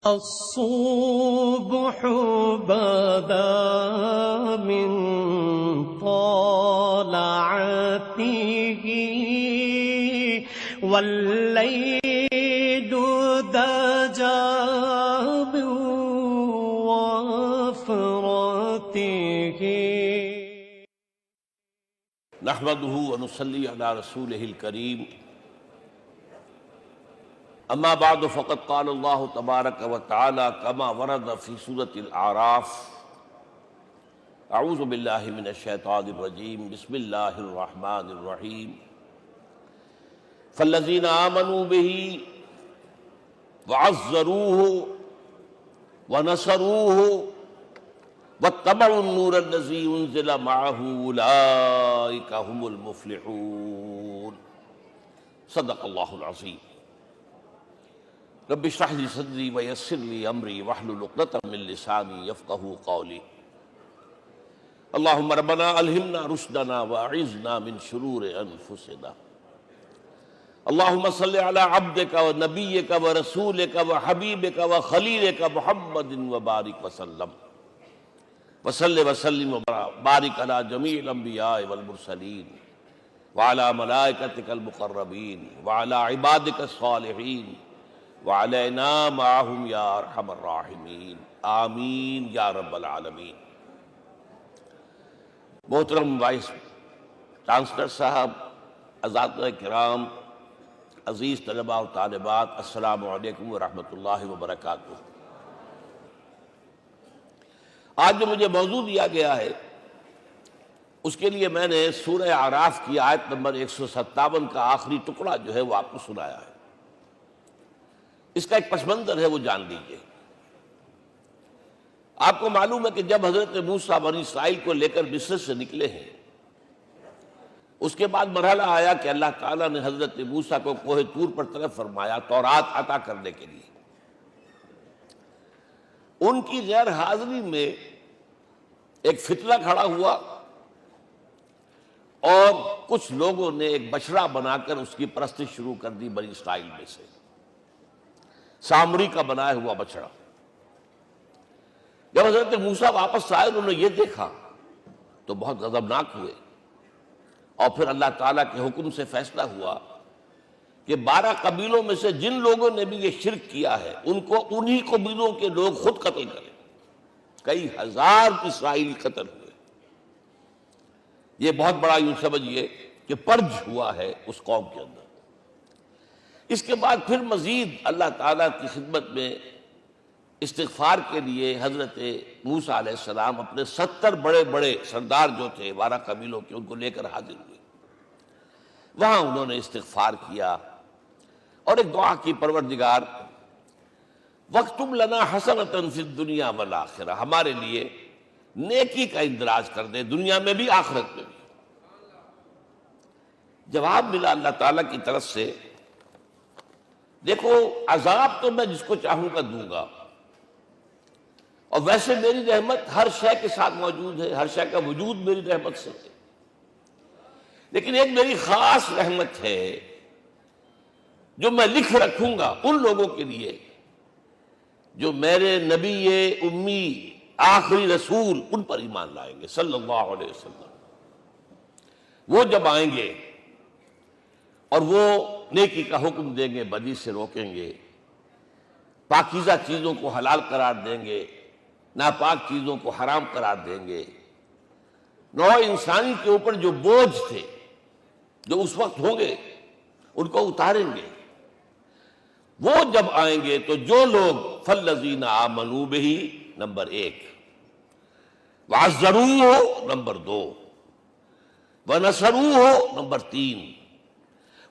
الصبح بدا من طلعته والليل دجى من وفرته نحمده ونصلي على رسوله الكريم اما بعد فقد قال الله تبارك وتعالى كما ورد في سورة الأعراف اعوذ بالله من الشيطان الرجيم بسم الله الرحمن الرحيم فالذين آمنوا به وعزروه ونصروه واتبعوا النور الذي انزل معه اولئك هم المفلحون صدق الله العظيم رب اشرح لي صدري ويسر لي امري واحلل عقدة من لساني يفقهوا قولي اللهم ربنا الهمنا رشدنا واعذنا من شرور انفسنا اللهم صل على عبدك ونبيك ورسولك وحبيبك وخليلك محمد وبارك وسلم وسلم وبارك على جميع الانبیاء والمرسلین وعلى ملائکتک المقربین وعلى عبادک الصالحین وعلینا معهم یا ارحم الراحمین آمین یا رب العالمین۔ محترم وائس چانسلر صاحب، اساتذہ کرام، عزیز طلباء و طالبات، السلام علیکم ورحمۃ اللہ وبرکاتہ۔ آج جو مجھے موضوع دیا گیا ہے اس کے لیے میں نے سورہ اعراف کی آیت نمبر 157 کا آخری ٹکڑا جو ہے وہ آپ کو سنایا ہے۔ اس کا ایک پس منظر ہے وہ جان لیجیے۔ آپ کو معلوم ہے کہ جب حضرت موسیٰ بنی اسرائیل کو لے کر مصر سے نکلے ہیں، اس کے بعد مرحلہ آیا کہ اللہ تعالیٰ نے حضرت موسیٰ کو کوہ طور پر طلب فرمایا تورات عطا کرنے کے لیے۔ ان کی غیر حاضری میں ایک فتنہ کھڑا ہوا اور کچھ لوگوں نے ایک بچڑا بنا کر اس کی پرستش شروع کر دی بنی اسرائیل میں سے، سامری کا بنایا ہوا بچڑا۔ جب حضرت موسیٰ واپس آئے انہوں نے یہ دیکھا تو بہت غضبناک ہوئے، اور پھر اللہ تعالیٰ کے حکم سے فیصلہ ہوا کہ 12 قبیلوں میں سے جن لوگوں نے بھی یہ شرک کیا ہے ان کو انہی قبیلوں کے لوگ خود قتل کریں۔ کئی ہزار اسرائیلی قتل ہوئے۔ یہ بہت بڑا یوں سمجھیے کہ پرج ہوا ہے اس قوم کے اندر۔ اس کے بعد پھر مزید اللہ تعالیٰ کی خدمت میں استغفار کے لیے حضرت موسیٰ علیہ السلام اپنے 70 بڑے بڑے سردار جو تھے 12 قبیلوں کے، ان کو لے کر حاضر ہوئے۔ وہاں انہوں نے استغفار کیا اور ایک دعا کی، پروردگار وَاكْتُبْ لَنَا حَسَنَةً فِي الدُّنْيَا وَالْآخِرَةِ، ہمارے لیے نیکی کا اندراج کر دے، دنیا میں بھی آخرت میں بھی۔ جواب ملا اللہ تعالیٰ کی طرف سے، دیکھو عذاب تو میں جس کو چاہوں گا دوں گا، اور ویسے میری رحمت ہر شے کے ساتھ موجود ہے، ہر شے کا وجود میری رحمت سے ہے، لیکن ایک میری خاص رحمت ہے جو میں لکھ رکھوں گا ان لوگوں کے لیے جو میرے نبی امی آخری رسول ان پر ایمان لائیں گے صلی اللہ علیہ وسلم۔ وہ جب آئیں گے اور وہ نیکی کا حکم دیں گے، بدی سے روکیں گے، پاکیزہ چیزوں کو حلال قرار دیں گے، ناپاک چیزوں کو حرام قرار دیں گے، نوع انسانی کے اوپر جو بوجھ تھے جو اس وقت ہوں گے ان کو اتاریں گے۔ وہ جب آئیں گے تو جو لوگ فالذین آمنوا بہ نمبر 1، وعزروہ نمبر 2، ونصروہ نمبر 3،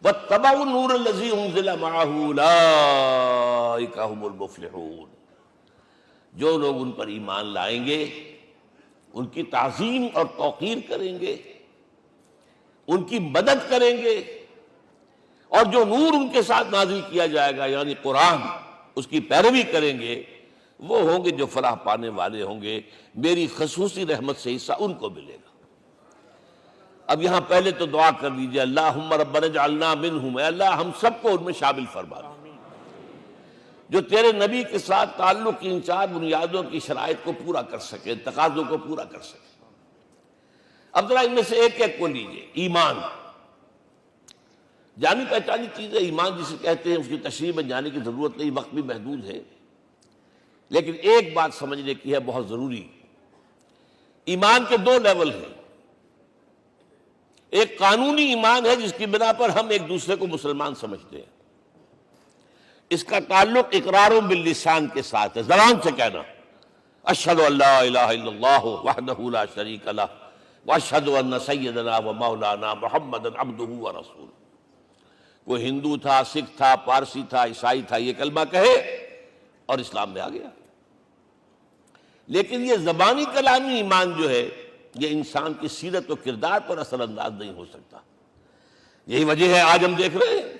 واتبعوا النور الذی انزل معہ اولئک ھم المفلحون، جو لوگ ان پر ایمان لائیں گے، ان کی تعظیم اور توقیر کریں گے، ان کی مدد کریں گے، اور جو نور ان کے ساتھ نازل کیا جائے گا یعنی قرآن، اس کی پیروی کریں گے، وہ ہوں گے جو فلاح پانے والے ہوں گے، میری خصوصی رحمت سے حصہ ان کو ملے گا۔ اب یہاں پہلے تو دعا کر لیجئے، اللہم ربنا اجعلنا منہم، اے اللہ ہم سب کو ان میں شامل فرما دے۔ جو تیرے نبی کے ساتھ تعلق کی ان 4 بنیادوں کی شرائط کو پورا کر سکے، تقاضوں کو پورا کر سکے۔ اب ذرا ان میں سے ایک ایک کو لیجئے۔ ایمان، جانی پہچانی چیز ہے ایمان جسے کہتے ہیں، اس کی تشریح میں جانے کی ضرورت نہیں، وقت بھی محدود ہے، لیکن ایک بات سمجھنے کی ہے بہت ضروری۔ ایمان کے 2 لیول ہیں۔ ایک قانونی ایمان ہے جس کی بنا پر ہم ایک دوسرے کو مسلمان سمجھتے ہیں، اس کا تعلق اقرار باللسان کے ساتھ ہے، زبان سے کہنا اشہد ان لا الہ الا اللہ وحدہ لا شریک لہ واشہد ان سیدنا و مولانا محمدا عبدہ ورسولہ۔ کوئی ہندو تھا، سکھ تھا، پارسی تھا، عیسائی تھا، یہ کلمہ کہے اور اسلام میں آ گیا۔ لیکن یہ زبانی کلامی ایمان جو ہے یہ انسان کی سیرت و کردار پر اثر انداز نہیں ہو سکتا۔ یہی وجہ ہے آج ہم دیکھ رہے ہیں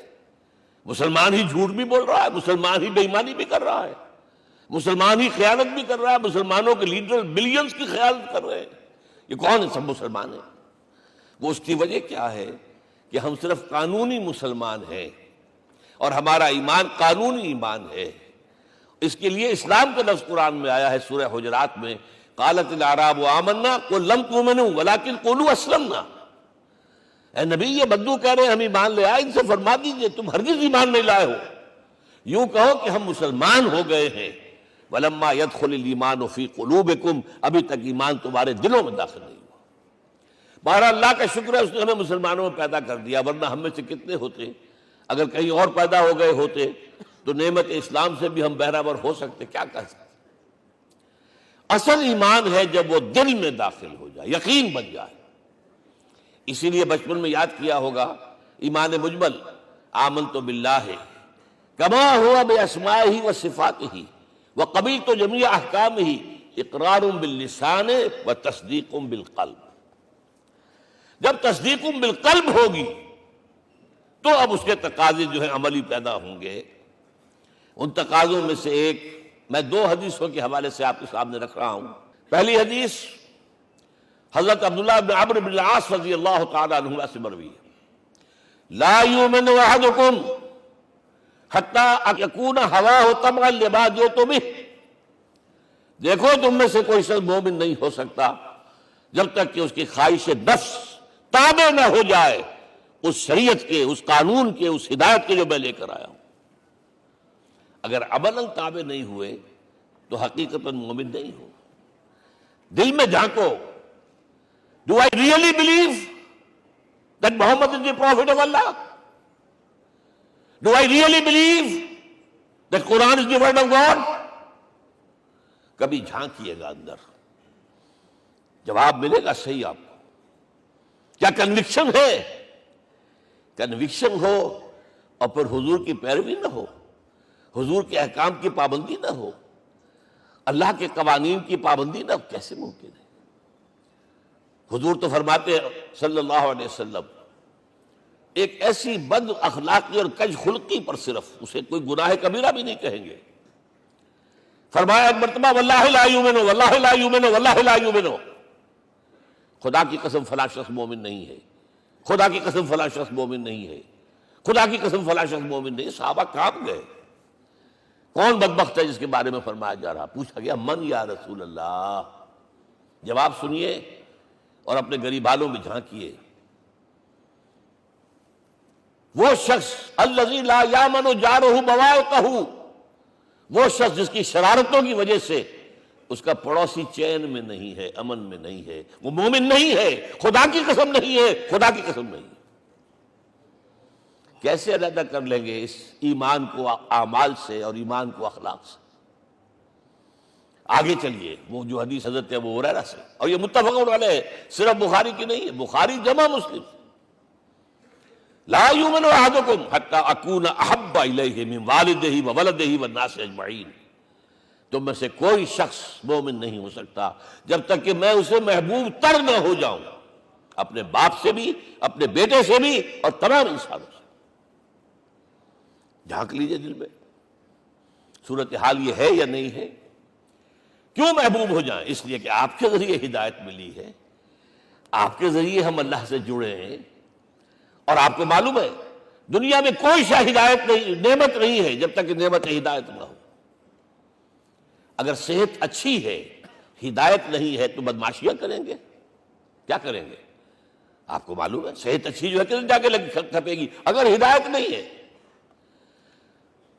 مسلمان ہی جھوٹ بھی بول رہا ہے، مسلمان ہی بے ایمانی بھی کر رہا ہے، مسلمان ہی خیانت بھی کر رہا ہے، مسلمانوں کے لیڈر بلینز کی خیانت کر رہے ہیں۔ یہ کون ہے؟ سب مسلمان ہیں۔ وہ اس کی وجہ کیا ہے کہ ہم صرف قانونی مسلمان ہیں اور ہمارا ایمان قانونی ایمان ہے۔ اس کے لیے اسلام کا لفظ قرآن میں آیا ہے سورہ حجرات میں، قالت الاعراب آمنا قل لم تؤمنوا ولکن قولوا اسلمنا۔ اے نبی یہ بدو کہہ رہے ہیں ہم ایمان لے آئے، ان سے فرما دیجئے تم ہرگز ایمان نہیں لائے ہو، یوں کہو کہ ہم مسلمان ہو گئے ہیں۔ ولما يدخل الايمان في قلوبكم، ابھی تک ایمان تمہارے دلوں میں داخل نہیں ہوا۔ بہرحال اللہ کا شکر ہے اس نے ہمیں مسلمانوں میں پیدا کر دیا، ورنہ ہم میں سے کتنے ہوتے اگر کہیں اور پیدا ہو گئے ہوتے تو نعمت اسلام سے بھی ہم بہرہور ہو سکتے، کیا کہہ سکتے۔ اصل ایمان ہے جب وہ دل میں داخل ہو جائے، یقین بن جائے۔ اسی لیے بچپن میں یاد کیا ہوگا ایمان مجمل، آمنت باللہ کما ہوا باسمائہ وصفاتہ وقبلت جمیع احکامہ اقرار باللسان وتصدیق بالقلب۔ جب تصدیق بالقلب ہوگی تو اب اس کے تقاضے جو ہیں عملی پیدا ہوں گے۔ ان تقاضوں میں سے ایک میں 2 حدیثوں کے حوالے سے آپ کے سامنے رکھ رہا ہوں۔ پہلی حدیث حضرت عبداللہ بن عمرو بن العاص رضی اللہ تعالی عنہما سے مروی ہے، لا یؤمن احدکم حتی یکون ہواہ طبعا لما جئت بہ۔ دیکھو تم میں سے کوئی شخص مومن نہیں ہو سکتا جب تک کہ اس کی خواہش نفس تابع نہ ہو جائے اس شریعت کے، اس قانون کے، اس ہدایت کے جو میں لے کر آیا ہوں۔ اگر عملاً تابع نہیں ہوئے تو حقیقتاً مومن نہیں ہو۔ دل میں جھانکو، Do I really believe that Muhammad is the Prophet of Allah? Do I really believe that Quran is the word of God? کبھی جھانکیے گا اندر، جواب ملے گا صحیح آپ کو۔ کیا کنوکشن ہے؟ کنوکشن ہو اور پھر حضور کی پیروی نہ ہو، حضور کے احکام کی پابندی نہ ہو، اللہ کے قوانین کی پابندی نہ ہو، کیسے ممکن ہے؟ حضور تو فرماتے ہیں صلی اللہ علیہ وسلم ایک ایسی بد اخلاقی اور کج خلقی پر صرف اسے کوئی گناہ کبیرہ بھی نہیں کہیں گے۔ فرمایا ایک مرتبہ واللہ لا یؤمن واللہ لا یؤمن واللہ لا یؤمن، خدا کی قسم فلاں شخص مومن نہیں ہے، خدا کی قسم فلاں شخص مومن نہیں ہے، خدا کی قسم فلاں شخص مومن نہیں۔ صحابہ کانپ گئے، کون بدبخت ہے جس کے بارے میں فرمایا جا رہا؟ پوچھا گیا من یا رسول اللہ؟ جواب سنیے اور اپنے غریب حالوں میں جھانکیے۔ وہ شخص الذی لا یامن جارہ بوائقہ، وہ شخص جس کی شرارتوں کی وجہ سے اس کا پڑوسی چین میں نہیں ہے، امن میں نہیں ہے، وہ مومن نہیں ہے، خدا کی قسم نہیں ہے، خدا کی قسم نہیں ہے۔ کیسے علیحدہ کر لیں گے اس ایمان کو اعمال سے اور ایمان کو اخلاق سے؟ آگے چلیے، وہ جو حدیث حضرت ابو ہریرہ سے، اور یہ متفق علیہ صرف بخاری کی نہیں ہے، بخاری جمع مسلم، لا یؤمن احدکم حتی اکون احب الیہ من والدہ وولدہ والناس اجمعین۔ تم میں سے کوئی شخص مومن نہیں ہو سکتا جب تک کہ میں اسے محبوب تر نہ ہو جاؤں، اپنے باپ سے بھی، اپنے بیٹے سے بھی، اور تمام انسانوں سے۔ جھانک لیجئے دل میں، صورتحال یہ ہے یا نہیں ہے؟ کیوں محبوب ہو جائیں؟ اس لیے کہ آپ کے ذریعے ہدایت ملی ہے، آپ کے ذریعے ہم اللہ سے جڑے ہیں، اور آپ کو معلوم ہے دنیا میں کوئی شاہ ہدایت نہیں، نعمت نہیں ہے جب تک کہ نعمت ہدایت نہ ہو۔ اگر صحت اچھی ہے، ہدایت نہیں ہے، تو بدماشیاں کریں گے، کیا کریں گے؟ آپ کو معلوم ہے صحت اچھی جو ہے کدھر جا کے کھپے گی اگر ہدایت نہیں ہے۔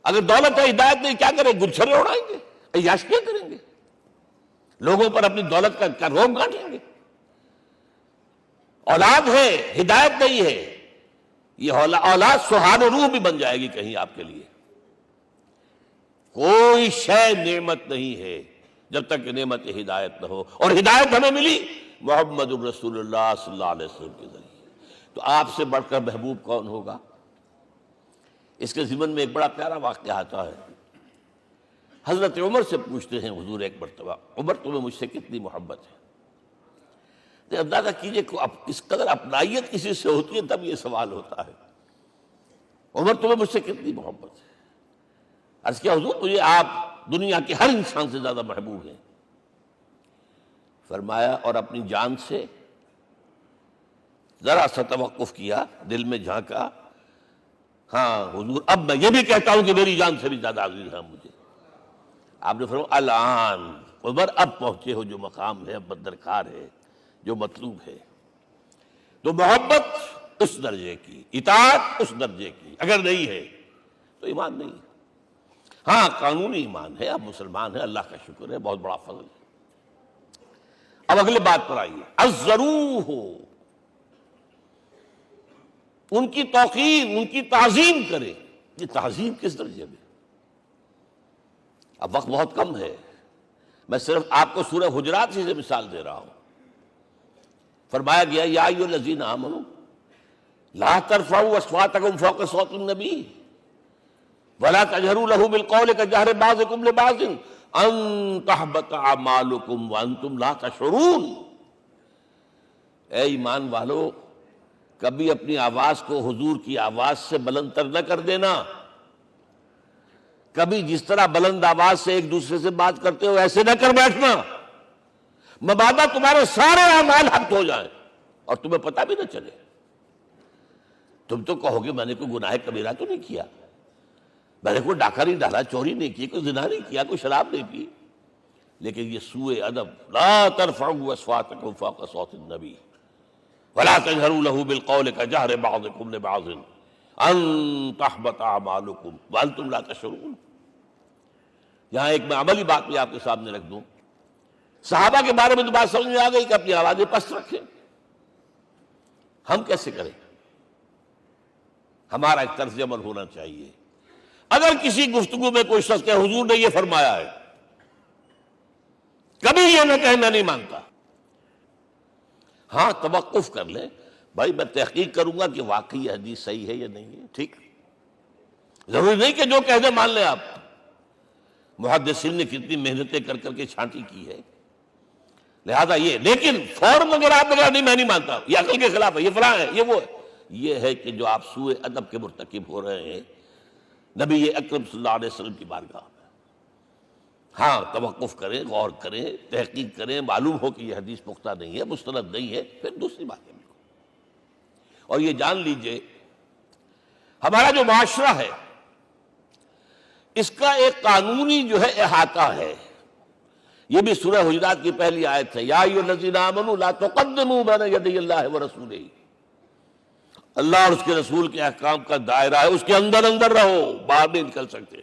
اگر دولت ہے، ہدایت نہیں، کیا کریں؟ گلچھرے اڑائیں گے، عیاشیاں کریں گے، لوگوں پر اپنی دولت کا روب گانٹیں گے۔ اولاد ہے، ہدایت نہیں ہے، یہ اولاد سہان روح بھی بن جائے گی کہیں آپ کے لیے۔ کوئی شے نعمت نہیں ہے جب تک کہ نعمت ہدایت نہ ہو، اور ہدایت ہمیں ملی محمد الرسول اللہ صلی اللہ علیہ وسلم کے ذریعے۔ تو آپ سے بڑھ کر محبوب کون ہوگا؟ اس کے ضمن میں ایک بڑا پیارا واقعہ آتا ہے۔ حضرت عمر سے پوچھتے ہیں حضور ایک مرتبہ، عمر تمہیں مجھ سے کتنی محبت ہے؟ اندازہ کیجئے اس قدر اپنائیت کسی سے ہوتی ہے تب یہ سوال ہوتا ہے، عمر تمہیں مجھ سے کتنی محبت ہے؟ عرض کیا حضور مجھے آپ دنیا کے ہر انسان سے زیادہ محبوب ہیں۔ فرمایا اور اپنی جان سے؟ ذرا سا توقف کیا، دل میں جھانکا، ہاں حضور اب میں یہ بھی کہتا ہوں کہ میری جان سے بھی زیادہ عزیز ہے مجھے۔ آپ نے فرمایا الان عمر اب پہنچے ہو جو مقام ہے، اب درکار ہے، جو مطلوب ہے۔ تو محبت اس درجے کی، اطاعت اس درجے کی اگر نہیں ہے تو ایمان نہیں ہے۔ ہاں قانونی ایمان ہے، اب مسلمان ہے، اللہ کا شکر ہے، بہت بڑا فضل ہے۔ اب اگلے بات پر آئیے، الضروح، ان کی توقیر، ان کی تعظیم کرے۔ یہ تعظیم کس درجے میں؟ اب وقت بہت کم ہے، میں صرف آپ کو سورہ حجرات سے مثال دے رہا ہوں۔ فرمایا گیا یا ایھا الذین آمنوا لا ترفعوا اصواتکم فوق صوت النبی ولا تجہروا لہ بالقول کجہر بعضکم لبعض ان تحبط اعمالکم وانتم لا تشعرون۔ اے ایمان والو، کبھی اپنی آواز کو حضور کی آواز سے بلند تر نہ کر دینا۔ کبھی جس طرح بلند آواز سے ایک دوسرے سے بات کرتے ہو ایسے نہ کر بیٹھنا، مبادا تمہارے سارے اعمال حق ہو جائیں اور تمہیں پتہ بھی نہ چلے۔ تم تو کہو گے میں نے کوئی گناہ کبیرہ تو نہیں کیا، میں نے کوئی ڈاکہ نہیں ڈالا، چوری نہیں کی، کوئی زنا نہیں کیا، کوئی شراب نہیں پی، لیکن یہ سوء ادب لا ترفعوا اصواتکم فوق صوت النبی ولا تجہروا لہ بالقول کجہر بعضکم لبعض ان تحبط اعمالکم وانتم لا تشعرون۔ یہاں ایک میں عملی بات بھی آپ کے سامنے رکھ دوں، صحابہ کے بارے میں تو بات سمجھ میں آ گئی کہ اپنی آوازیں پست رکھیں، ہم کیسے کریں؟ ہمارا ایک طرز عمل ہونا چاہیے۔ اگر کسی گفتگو میں کوئی شخص کہ حضور نے یہ فرمایا ہے، کبھی یہ نہ کہے میں نہیں مانتا، ہاں توقف کر لیں، بھائی میں تحقیق کروں گا کہ واقعی یہ حدیث صحیح ہے یا نہیں ہے، ٹھیک، ضروری نہیں کہ جو کہہ دے مان لیں آپ۔ محدثین نے کتنی محنتیں کر کر کے چھانٹی کی ہے، لہذا یہ، لیکن فوراً اگر آپ نے نہیں میں نہیں مانتا، یہ عقل کے خلاف ہے، یہ فلاں ہے، یہ وہ ہے، یہ ہے کہ جو آپ سوء ادب کے مرتکب ہو رہے ہیں نبی اکرم صلی اللہ علیہ وسلم کی بارگاہ میں۔ ہاں توقف کریں، غور کریں، تحقیق کریں، معلوم ہو کہ یہ حدیث پختہ نہیں ہے، مستند نہیں ہے، پھر دوسری بات ہے۔ اور یہ جان لیجئے ہمارا جو معاشرہ ہے اس کا ایک قانونی جو ہے احاطہ ہے، یہ بھی سورہ حجرات کی پہلی آیت ہے، یا ایھا الذین آمنوا لا تقدموا بین یدی اللہ ورسولہ۔ اللہ اور اس کے رسول کے احکام کا دائرہ ہے، اس کے اندر اندر رہو، باہر نہیں نکل سکتے۔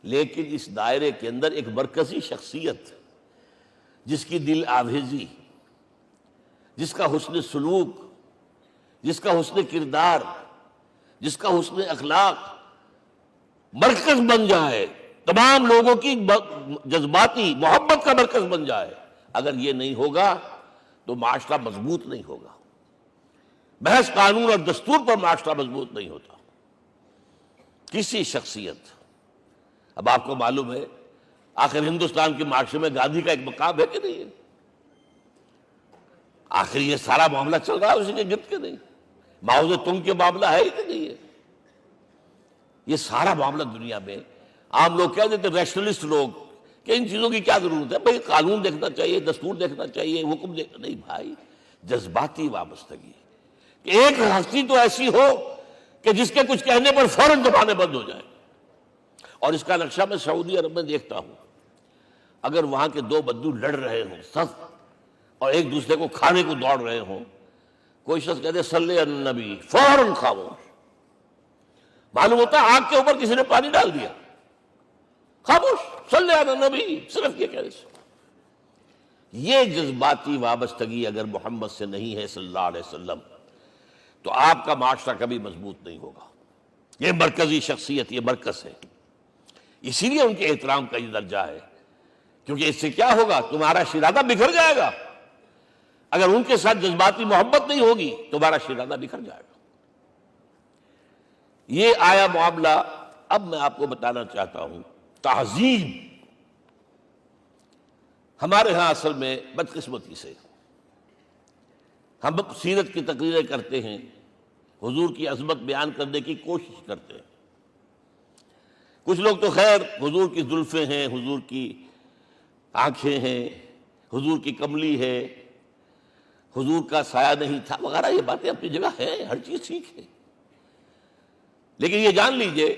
لیکن اس دائرے کے اندر ایک مرکزی شخصیت جس کی دل آویزی، جس کا حسن سلوک، جس کا حسن کردار، جس کا حسن اخلاق مرکز بن جائے، تمام لوگوں کی جذباتی محبت کا مرکز بن جائے، اگر یہ نہیں ہوگا تو معاشرہ مضبوط نہیں ہوگا۔ محض قانون اور دستور پر معاشرہ مضبوط نہیں ہوتا۔ کسی شخصیت، اب آپ کو معلوم ہے آخر ہندوستان کے معاشرے میں گاندھی کا ایک مقام ہے کہ نہیں ہے؟ آخر یہ سارا معاملہ چل رہا ہے اسی کے گرد کے نہیں؟ ماؤ زے تنگ کے معاملہ ہے ہی کہ نہیں ہے؟ یہ سارا معاملہ دنیا میں عام لوگ کہہ دیتے، ریشنلسٹ لوگ، کہ ان چیزوں کی کیا ضرورت ہے، بھائی قانون دیکھنا چاہیے، دستور دیکھنا چاہیے، حکم دیکھنا، نہیں بھائی، جذباتی وابستگی، کہ ایک ہستی تو ایسی ہو کہ جس کے کچھ کہنے پر فوراً زبانیں بند ہو جائیں، اور اس کا نقشہ میں سعودی عرب میں دیکھتا ہوں، اگر وہاں کے دو بدو لڑ رہے ہوں سخت اور ایک دوسرے کو کھانے کو دوڑ رہے ہوں، کوئی شخص کہتے صلی علی النبی، فوراً خاموش. معلوم ہوتا ہے آگ کے اوپر کسی نے پانی ڈال دیا، خاموش، صلی علی النبی، صرف یہ کہنے سے. یہ جذباتی وابستگی اگر محمد سے نہیں ہے صلی اللہ علیہ وسلم تو آپ کا معاشرہ کبھی مضبوط نہیں ہوگا. یہ مرکزی شخصیت، یہ مرکز ہے، اسی لیے ان کے احترام کا یہ درجہ ہے، کیونکہ اس سے کیا ہوگا، تمہارا شیرازہ بکھر جائے گا. اگر ان کے ساتھ جذباتی محبت نہیں ہوگی تمہارا شیرازہ بکھر جائے گا. یہ آیا معاملہ. اب میں آپ کو بتانا چاہتا ہوں تہذیب. ہمارے ہاں اصل میں بدقسمتی سے ہم سیرت کی تقریریں کرتے ہیں، حضور کی عظمت بیان کرنے کی کوشش کرتے ہیں. کچھ لوگ تو خیر حضور کی زلفیں ہیں، حضور کی آنکھیں ہیں، حضور کی کملی ہے، حضور کا سایہ نہیں تھا وغیرہ، یہ باتیں اپنی جگہ ہیں، ہر چیز ٹھیک ہے. لیکن یہ جان لیجئے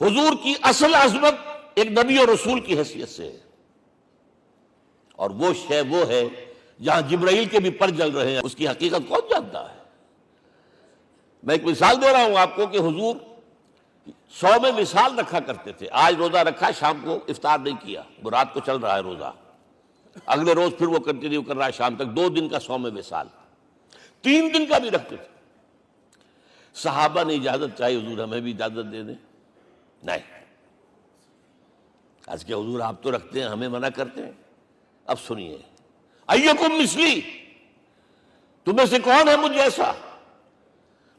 حضور کی اصل عظمت ایک نبی اور رسول کی حیثیت سے ہے، اور وہ شے وہ ہے جہاں جبرائیل کے بھی پر جل رہے ہیں، اس کی حقیقت کون جانتا ہے. میں ایک مثال دے رہا ہوں آپ کو کہ حضور 100 میں مثال رکھا کرتے تھے. آج روزہ رکھا، شام کو افطار نہیں کیا، وہ رات کو چل رہا ہے روزہ، اگلے روز پھر وہ کنٹینیو کر رہا ہے شام تک. 2 دن کا 100 میں مثال، 3 دن کا بھی رکھتے تھے. صحابہ نے اجازت چاہی، حضور ہمیں بھی اجازت دے دیں. نہیں، آج کے حضور آپ تو رکھتے ہیں، ہمیں منع کرتے ہیں. اب سنیے، ایکم مثلی، تمہیں سے کون ہے مجھ جیسا؟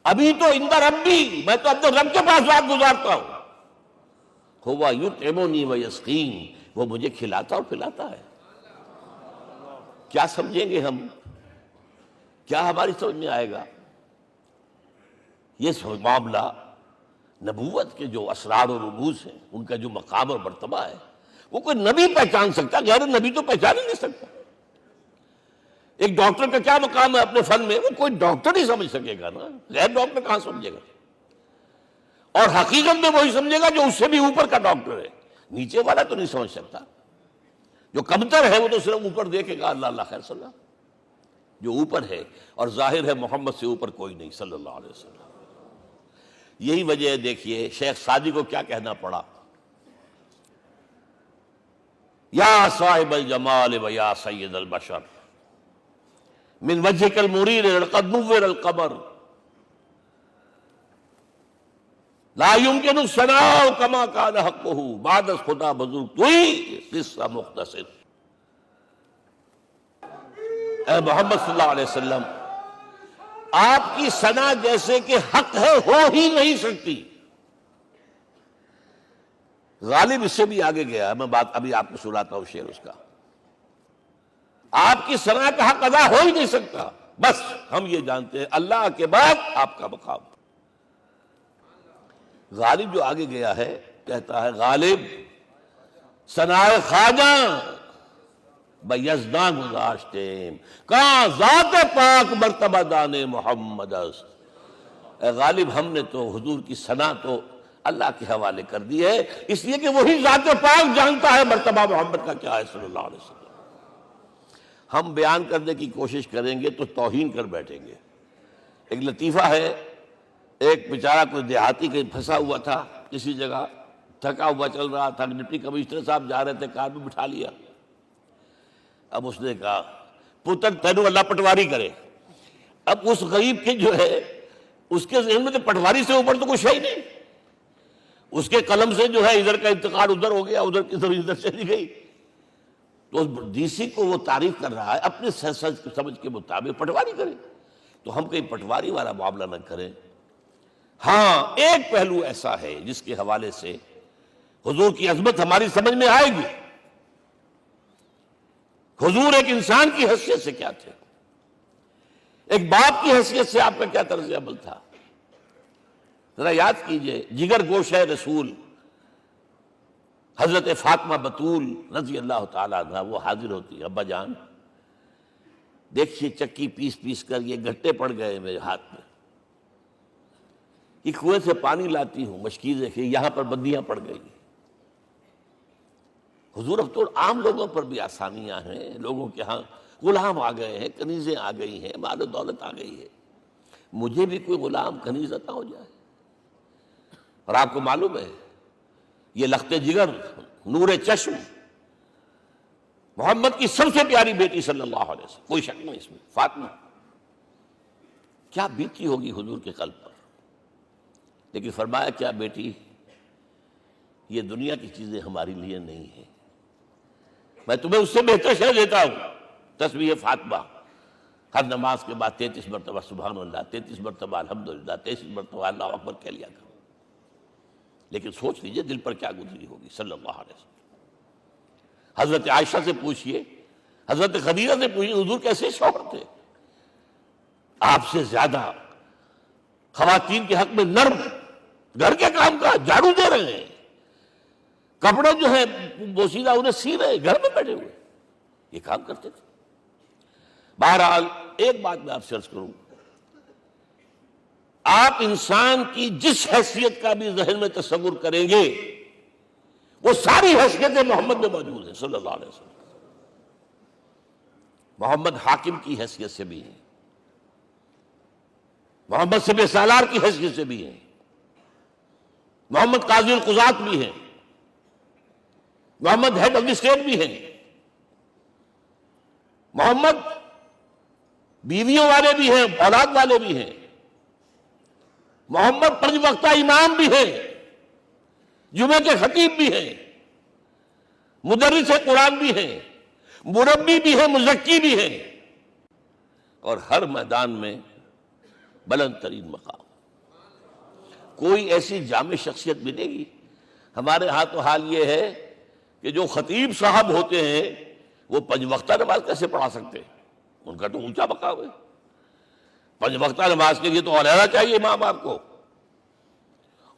ابھی تو اندر ربی، میں تو اپنے رب کے پاس رات گزارتا ہوں. ہوا یطعمنی ویسقین، وہ مجھے کھلاتا اور پلاتا ہے. کیا سمجھیں گے ہم؟ کیا ہماری سمجھ میں آئے گا؟ یہ معاملہ نبوت کے جو اسرار اور رموز ہیں، ان کا جو مقام اور مرتبہ ہے، وہ کوئی نبی پہچان سکتا، غیر نبی تو پہچان ہی نہیں سکتا. ایک ڈاکٹر کا کیا مقام ہے اپنے فن میں، وہ کوئی ڈاکٹر ہی سمجھ سکے گا نا، غیر ڈاکٹر کہاں سمجھے گا؟ اور حقیقت میں وہی سمجھے گا جو اس سے بھی اوپر کا ڈاکٹر ہے. نیچے والا تو نہیں سمجھ سکتا. جو کمتر ہے وہ تو صرف اوپر دیکھے گا، اللہ اللہ خیر صلی اللہ. جو اوپر ہے اور ظاہر ہے محمد سے اوپر کوئی نہیں صلی اللہ علیہ وسلم. یہی وجہ ہے، دیکھیے شیخ سعدی کو کیا کہنا پڑا، یا صاحب الجمال و یا سید البشر من وجهك المرير لقد نور القمر لا يمكن الثناء كما كان حقه بعد از خدا بزرگ توئی قصہ مختصر. اے محمد صلی اللہ علیہ وسلم، آپ کی ثنا جیسے کہ حق ہے ہو ہی نہیں سکتی. غالب اس سے بھی آگے گیا ہے، میں بات ابھی آپ کو سناتا ہوں شعر اس کا. آپ کی ثنا کا حق ادا ہو ہی نہیں سکتا، بس ہم یہ جانتے ہیں اللہ کے بعد آپ کا مقام. غالب جو آگے گیا ہے کہتا ہے، غالب ثنائے خواجہ بیزداں گزاشتیم کہاں ذات پاک مرتبہ دان محمد است. اے غالب، ہم نے تو حضور کی ثنا تو اللہ کے حوالے کر دی ہے، اس لیے کہ وہی ذات پاک جانتا ہے مرتبہ محمد کا کیا ہے صلی اللہ علیہ وسلم. ہم بیان کرنے کی کوشش کریں گے تو توہین کر بیٹھیں گے. ایک لطیفہ ہے، ایک بیچارہ کوئی دیہاتی کہیں پھنسا ہوا تھا کسی جگہ، تھکا ہوا چل رہا تھا، ڈپٹی کمشنر صاحب جا رہے تھے، کار میں بٹھا لیا. اب اس نے کہا، پتر تینوں اللہ پٹواری کرے. اب اس غریب کے جو ہے اس کے ذہن میں تو پٹواری سے اوپر تو کچھ ہے ہی نہیں. اس کے قلم سے جو ہے ادھر کا انتقال ادھر ہو گیا، ادھر کی ادھر چلی گئی. تو ڈی سی کو وہ تعریف کر رہا ہے اپنے سمجھ کے مطابق، پٹواری کرے. تو ہم کہیں پٹواری والا معاملہ نہ کریں. ہاں، ایک پہلو ایسا ہے جس کے حوالے سے حضور کی عظمت ہماری سمجھ میں آئے گی. حضور ایک انسان کی حیثیت سے کیا تھے، ایک باپ کی حیثیت سے آپ کا کیا طرز عمل تھا. ذرا یاد کیجئے، جگر گوشہ رسول حضرت فاطمہ بطول رضی اللہ تعالیٰ عنہ وہ حاضر ہوتی ہے، ابا جان دیکھیے چکی پیس پیس کر یہ گھٹے پڑ گئے میرے ہاتھ میں. کہ کنویں سے پانی لاتی ہوں، مشکیزیں کہ یہاں پر بندیاں پڑ گئی۔ حضور اب تو عام لوگوں پر بھی آسانیاں ہیں، لوگوں کے ہاں غلام آ گئے ہیں، کنیزیں آ گئی ہیں، مال و دولت آ گئی ہے، مجھے بھی کوئی غلام کنیز عطا ہو جائے۔ اور آپ کو معلوم ہے یہ لخت جگر، نور چشم، محمد کی سب سے پیاری بیٹی صلی اللہ علیہ وسلم، کوئی شک نہیں اس میں، فاطمہ، کیا بیتی ہوگی حضور کے قلب پر۔ لیکن فرمایا کیا بیٹی، یہ دنیا کی چیزیں ہمارے لیے نہیں ہیں، میں تمہیں اس سے بہتر شے دیتا ہوں، تسبیح فاطمہ، ہر نماز کے بعد 33 مرتبہ سبحان اللہ، 33 مرتبہ الحمدللہ، 33 مرتبہ اللہ اکبر کہہ لیا کرو۔ لیکن سوچ لیجئے دل پر کیا گزری ہوگی صلی اللہ علیہ وسلم۔ حضرت عائشہ سے پوچھئے، حضرت خدیجہ سے پوچھئے، حضور کیسے شوہر تھے؟ آپ سے زیادہ خواتین کے حق میں نرم، گھر کے کام کا جھاڑو دے رہے ہیں، کپڑے جو ہیں بوسیدہ انہیں سی رہے، گھر میں بیٹھے ہوئے، یہ کام کرتے تھے۔ بہرحال ایک بات میں آپ سے عرض کروں، آپ انسان کی جس حیثیت کا بھی ذہن میں تصور کریں گے وہ ساری حیثیتیں محمد میں موجود ہیں صلی اللہ علیہ وسلم۔ محمد حاکم کی حیثیت سے بھی ہیں، محمد سب سالار کی حیثیت سے بھی ہیں، محمد قاضی القضات بھی ہیں، محمد ہیڈ آف دی اسٹیٹ بھی ہیں، محمد بیویوں والے بھی ہیں، اولاد والے بھی ہیں، محمد 5 وقتہ امام بھی ہیں، جمعے کے خطیب بھی ہیں، مدرس قرآن بھی ہیں، مربی بھی ہیں، مزکی بھی ہیں، اور ہر میدان میں بلند ترین مقام۔ کوئی ایسی جامع شخصیت ملے گی؟ ہمارے ہاں تو حال یہ ہے کہ جو خطیب صاحب ہوتے ہیں وہ 5 وقتہ نماز کیسے پڑھا سکتے ہیں؟ ان کا تو اونچا مقام ہے، 5 وقتہ نماز کے لیے تو علیحدہ چاہیے امام آپ کو،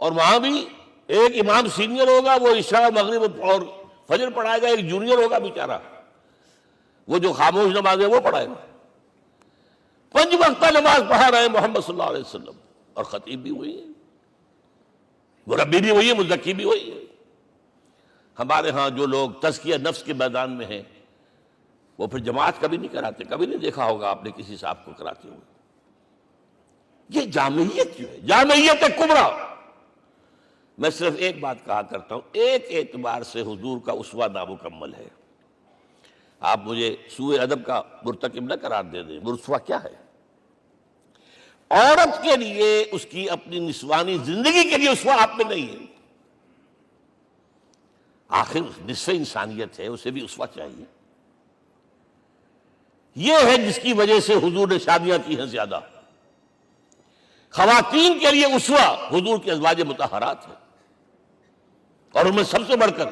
اور وہاں بھی ایک امام سینئر ہوگا، وہ عشاء مغرب اور فجر پڑھائے گا، ایک جونیئر ہوگا بیچارہ، وہ جو خاموش نماز ہے وہ پڑھائے گا۔ 5 وقتہ نماز پڑھا رہے ہیں محمد صلی اللہ علیہ وسلم، اور خطیب بھی وہی ہے، مربی بھی وہی ہے، مزکی بھی وہی ہے۔ ہمارے ہاں جو لوگ تزکیہ نفس کے میدان میں ہیں وہ پھر جماعت کبھی نہیں کراتے، کبھی نہیں دیکھا ہوگا آپ نے کسی صاحب کو کراتے ہوئے۔ یہ جامعیت جو ہے، جامعیت کبریٰ، میں صرف ایک بات کہا کرتا ہوں، ایک اعتبار سے حضور کا اسوہ نامکمل ہے۔ آپ مجھے سوء ادب کا مرتکب نہ قرار دے دیں، اسوہ کیا ہے؟ عورت کے لیے اس کی اپنی نسوانی زندگی کے لیے اسوہ آپ میں نہیں ہے، آخر نصف انسانیت ہے، اسے بھی اسوہ چاہیے۔ یہ ہے جس کی وجہ سے حضور نے شادیاں کی ہیں زیادہ۔ خواتین کے لیے اسوہ حضور کے ازواج مطہرات ہیں، اور ان میں سب سے بڑھ کر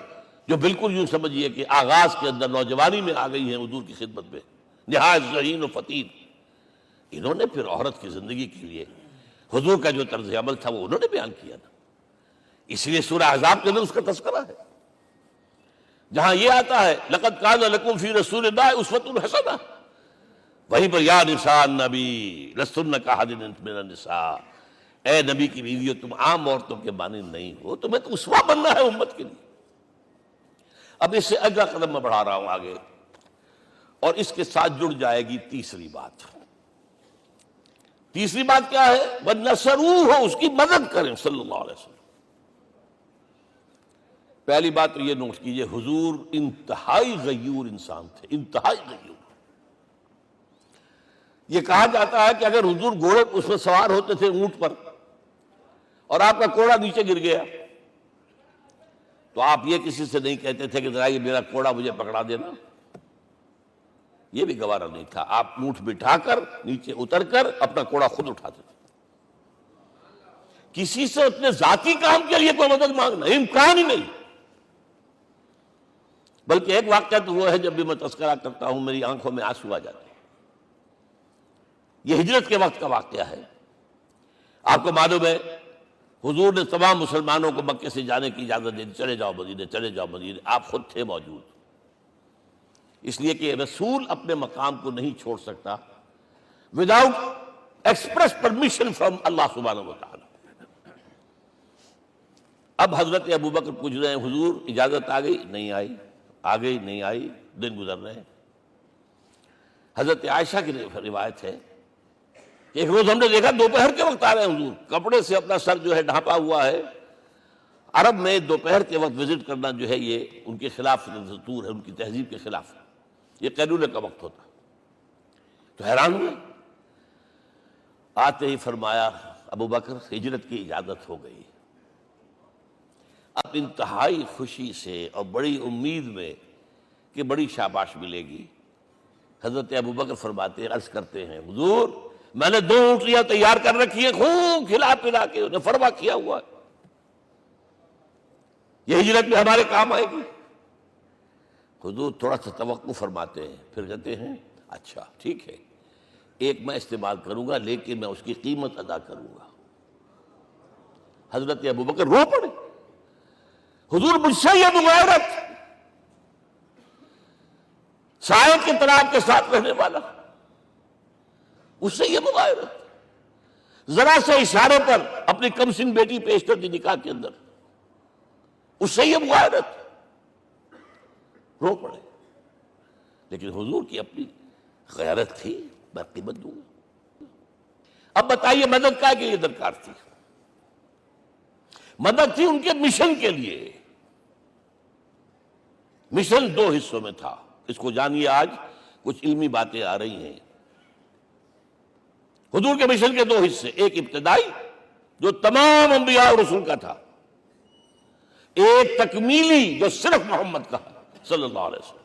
جو بالکل یوں سمجھیے کہ آغاز کے اندر نوجوانی میں آ گئی ہیں حضور کی خدمت میں، نہایت ذہین و فطین، انہوں نے پھر عورت کی زندگی کے لیے حضور کا جو طرز عمل تھا وہ انہوں نے بیان کیا نا۔ اس لیے سورہ احزاب کے اندر اس کا تذکرہ ہے، جہاں یہ آتا ہے لقد کان لکم فی رسول اللہ اسوۃ حسنہ، وہیں پر یا نساء النبی لستن کاحد من النساء، اے نبی کی بیویوں تم عام عورتوں کے مانند نہیں ہو، تمہیں تو اسوہ بننا ہے امت کے لیے۔ اب اس سے اگلا قدم میں بڑھا رہا ہوں آگے، اور اس کے ساتھ جڑ جائے گی تیسری بات۔ تیسری بات کیا ہے؟ وَنَصَرُوهُ، اس کی مدد کریں صلی اللہ علیہ وسلم۔ پہلی بات تو یہ نوٹ کیجئے، حضور انتہائی غیور انسان تھے، انتہائی غیور۔ یہ کہا جاتا ہے کہ اگر حضور گھوڑے اس میں سوار ہوتے تھے اونٹ پر اور آپ کا کوڑا نیچے گر گیا تو آپ یہ کسی سے نہیں کہتے تھے کہ ذرا یہ میرا کوڑا مجھے پکڑا دینا، یہ بھی گوارا نہیں تھا، آپ اونٹ بٹھا کر نیچے اتر کر اپنا کوڑا خود اٹھاتے تھے۔ کسی سے اپنے ذاتی کام کے لیے کوئی مدد مانگنا امکان ہی نہیں۔ بلکہ ایک واقعہ تو وہ ہے جب بھی میں تذکرہ کرتا ہوں میری آنکھوں میں آنسو آ جاتے ہیں، یہ ہجرت کے وقت کا واقعہ ہے۔ آپ کو معلوم ہے حضور نے تمام مسلمانوں کو مکے سے جانے کی اجازت دے دی، چلے جاؤ مدینے، چلے جاؤ مدینے، آپ خود تھے موجود، اس لیے کہ رسول اپنے مقام کو نہیں چھوڑ سکتا وداؤٹ ایکسپریس پرمیشن فرام اللہ سبحانہ وتعالی۔ اب حضرت ابوبکر پوچھ رہے ہیں حضور اجازت آ گئی؟ نہیں آئی. آ گئی نہیں آئی، دن گزر رہے ہیں. حضرت عائشہ کی روایت ہے کہ ایک روز ہم نے دیکھا دوپہر کے وقت آ رہے ہیں حضور، کپڑے سے اپنا سر جو ہے ڈھانپا ہوا ہے. عرب میں دوپہر کے وقت وزٹ کرنا جو ہے یہ ان کے خلاف دستور ہے، ان کی تہذیب کے خلاف ہے. یہ قیلولے کا وقت ہوتا. تو حیران ہوئے. آتے ہی فرمایا ابوبکر ہجرت کی اجازت ہو گئی. اب انتہائی خوشی سے اور بڑی امید میں کہ بڑی شاباش ملے گی، حضرت ابوبکر فرماتے ہیں، عرض کرتے ہیں حضور میں نے 2 اونٹیاں تیار کر رکھی ہیں، خوب کھلا پلا کے انہیں فرما کیا ہوا ہے، یہ ہجرت میں ہمارے کام آئے گی. حضور تھوڑا سا توقع فرماتے ہیں، پھر کہتے ہیں اچھا ٹھیک ہے، ایک میں استعمال کروں گا لیکن میں اس کی قیمت ادا کروں گا. حضرت ابوبکر رو پڑے. حضور مجھ سے یہ مغایرت، سائے کے تناب کے ساتھ رہنے والا، اس سے یہ مغایرت، ذرا سے اشارے پر اپنی کم سن بیٹی پیش کر دی نکاح کے اندر، اس سے یہ مغایرت. رو پڑے. لیکن حضور کی اپنی غیرت تھی، میں قیمت دوں گا. اب بتائیے مدد کا کہ یہ درکار تھی؟ مدد تھی ان کے مشن کے لیے. مشن 2 حصوں میں تھا. اس کو جانیے، آج کچھ علمی باتیں آ رہی ہیں. حضور کے مشن کے 2 حصے، ایک ابتدائی جو تمام انبیاء اور رسول کا تھا، ایک تکمیلی جو صرف محمد کا صلی اللہ علیہ وسلم.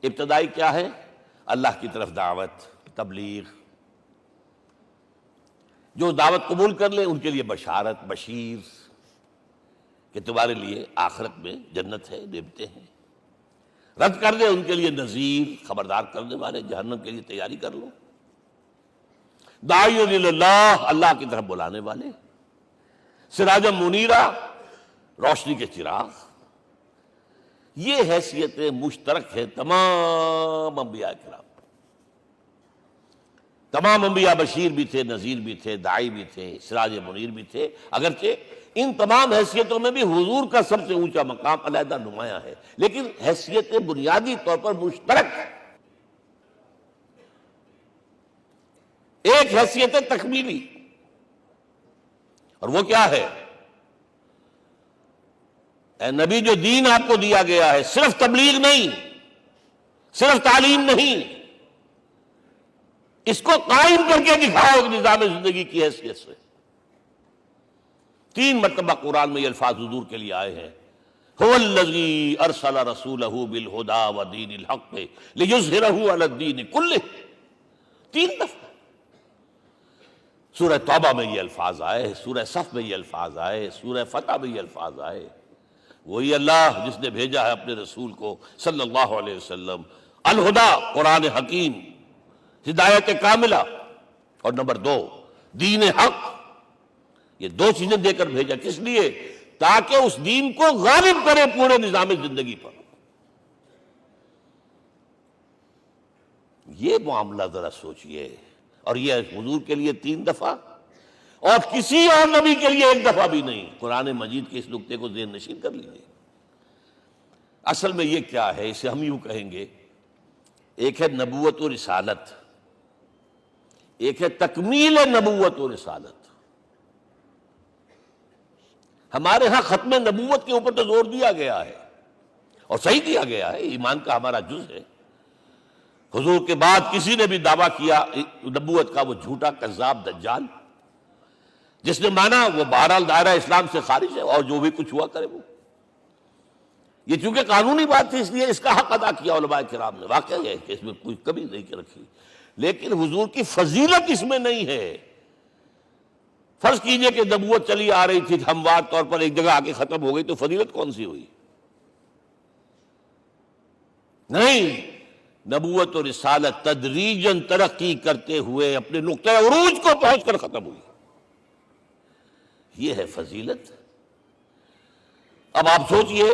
ابتدائی کیا ہے؟ اللہ کی طرف دعوت، تبلیغ. جو دعوت قبول کر لیں ان کے لیے بشارت، بشیر کہ تمہارے لیے آخرت میں جنت ہے، نعمتیں ہیں. رد کر دیں ان کے لیے نذیر، خبردار کرنے والے، جہنم کے لیے تیاری کر لو. داعی اللہ، اللہ کی طرف بلانے والے. سراجا منیرا، روشنی کے چراغ. یہ حیثیتیں مشترک ہیں تمام انبیاء کرام. تمام انبیاء بشیر بھی تھے، نذیر بھی تھے، داعی بھی تھے، سراج منیر بھی تھے. اگرچہ ان تمام حیثیتوں میں بھی حضور کا سب سے اونچا مقام علیحدہ نمایاں ہے، لیکن حیثیتیں بنیادی طور پر مشترک. ایک حیثیت تکمیلی، اور وہ کیا ہے؟ اے نبی جو دین آپ کو دیا گیا ہے، صرف تبلیغ نہیں، صرف تعلیم نہیں، اس کو قائم کر کے دکھاؤ نظام زندگی کی حیثیت سے. 3 مرتبہ قرآن میں یہ الفاظ حضور کے لیے آئے ہیں، هو الذی ارسل رسولہ بالہدی ودین الحق لیظہرہ علی الدین کلہ. 3 دفعہ سورہ توبہ میں یہ الفاظ آئے، سورہ صف میں یہ الفاظ آئے، سورہ فتح میں یہ الفاظ آئے. وہی اللہ جس نے بھیجا ہے اپنے رسول کو صلی اللہ علیہ وسلم، الہدا قرآن حکیم، ہدایت کاملہ، اور نمبر 2 دین حق. یہ 2 چیزیں دے کر بھیجا. کس لیے؟ تاکہ اس دین کو غالب کرے پورے نظام زندگی پر. یہ معاملہ ذرا سوچئے. اور یہ حضور کے لیے 3 دفعہ، اور کسی اور نبی کے لیے 1 دفعہ بھی نہیں. قرآن مجید کے اس نقطے کو ذہن نشین کر لیجیے. اصل میں یہ کیا ہے؟ اسے ہم یوں کہیں گے، ایک ہے نبوت و رسالت، ایک ہے تکمیل نبوت و رسالت. ہمارے ہاں ختم نبوت کے اوپر تو زور دیا گیا ہے، اور صحیح دیا گیا ہے، ایمان کا ہمارا جز ہے. حضور کے بعد کسی نے بھی دعویٰ کیا نبوت کا، وہ جھوٹا، کذاب، دجال. جس نے مانا وہ بہرحال دائرہ اسلام سے خارج ہے، اور جو بھی کچھ ہوا کرے وہ. یہ چونکہ قانونی بات تھی اس لیے اس کا حق ادا کیا علماء کرام نے. واقعہ یہ ہے کہ اس میں کوئی کمی نہیں رکھی، لیکن حضور کی فضیلت اس میں نہیں ہے. فرض کیجئے کہ نبوت چلی آ رہی تھی ہموار طور پر، ایک جگہ آ کے ختم ہو گئی، تو فضیلت کون سی ہوئی؟ نہیں، نبوت و رسالت تدریجاً ترقی کرتے ہوئے اپنے نقطۂ عروج کو پہنچ کر ختم ہوئی. یہ ہے فضیلت. اب آپ سوچئے،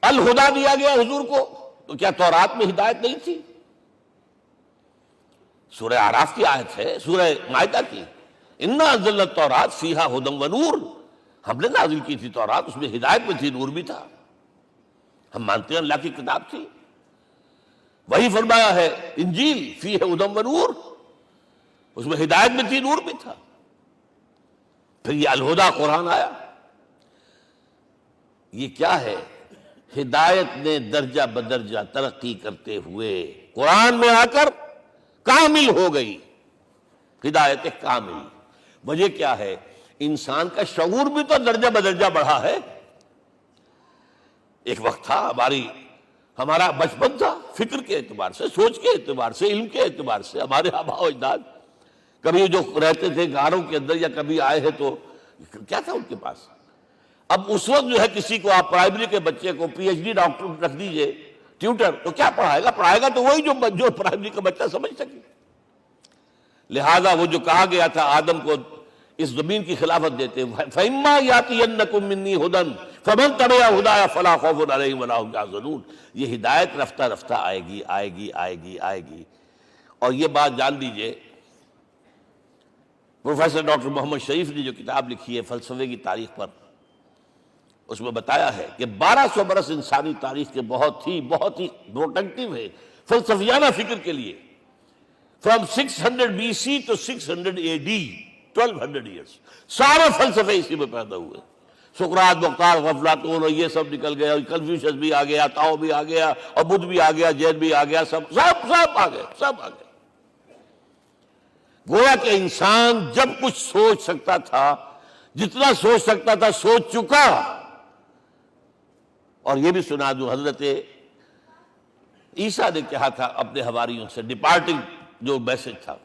الہدا دیا گیا حضور کو، تو کیا تورات میں ہدایت نہیں تھی؟ سورہ اعراف کی آیت ہے، سورہ مائدہ کی، انا انزلنا التوراۃ فیہا ھدی ونور. ہم نے نازل کی تھی تورات، اس میں ہدایت بھی تھی، نور بھی تھا، ہم مانتے ہیں اللہ کی کتاب تھی۔ وہی فرمایا ہے انجیل فیہ ھدی و نور، اس میں ہدایت بھی تھی، نور بھی تھا۔ پھر یہ الہدیٰ قرآن آیا، یہ کیا ہے؟ ہدایت نے درجہ بدرجہ ترقی کرتے ہوئے قرآن میں آ کر کامل ہو گئی، ہدایت کامل۔ وجہ کیا ہے؟ انسان کا شعور بھی تو درجہ بدرجہ بڑھا ہے۔ ایک وقت تھا ہمارا بچپن تھا، فکر کے اعتبار سے، سوچ کے اعتبار سے، علم کے اعتبار سے، ہمارے آباء و اجداد کبھی جو رہتے تھے غاروں کے اندر یا کبھی آئے ہیں تو کیا تھا ان کے پاس؟ اب اس وقت جو ہے کسی کو آپ پرائمری کے بچے کو پی ایچ ڈی ڈاکٹر رکھ دیجئے ٹیوٹر، تو کیا پڑھائے گا؟ پڑھائے گا تو وہی جو پرائمری کا بچہ سمجھ سکے۔ لہذا وہ جو کہا گیا تھا آدم کو اس زمین کی خلافت دیتے، فَإِمَّا يَأْتِيَنَّكُم مِّنِّي هُدًى فَمَن تَبِعَ هُدَايَ فَلَا خَوْفٌ عَلَيْهِمْ وَلَا هُمْ يَحْزَنُونَ۔ یہ ہدایت رفتہ رفتہ آئے گی آئے گی آئے گی آئے گی۔ اور یہ بات جان لیجئے، پروفیسر ڈاکٹر محمد شریف نے جو کتاب لکھی ہے فلسفے کی تاریخ پر، اس میں بتایا ہے کہ 1200 برس انسانی تاریخ کے بہت ہی پروڈکٹیو ہے فلسفیانہ فکر کے لیے۔ From 600 BC to 600 AD 1200 years سارے فلسفے اسی میں پیدا ہوئے۔ سقراط، بختار، افلاطون اور یہ سب نکل گئے، اور کنفیوشس بھی آ گیا، تاؤ بھی آ گیا، اور بدھ بھی آ گیا، جین بھی آ گیا، سب آ گئے، سب آ گئے۔ گویا کہ انسان جب کچھ سوچ سکتا تھا، جتنا سوچ سکتا تھا سوچ چکا۔ اور یہ بھی سنا دوں، حضرت عیسیٰ نے کہا تھا اپنے حواریوں سے، ڈپارٹنگ جو میسج تھا،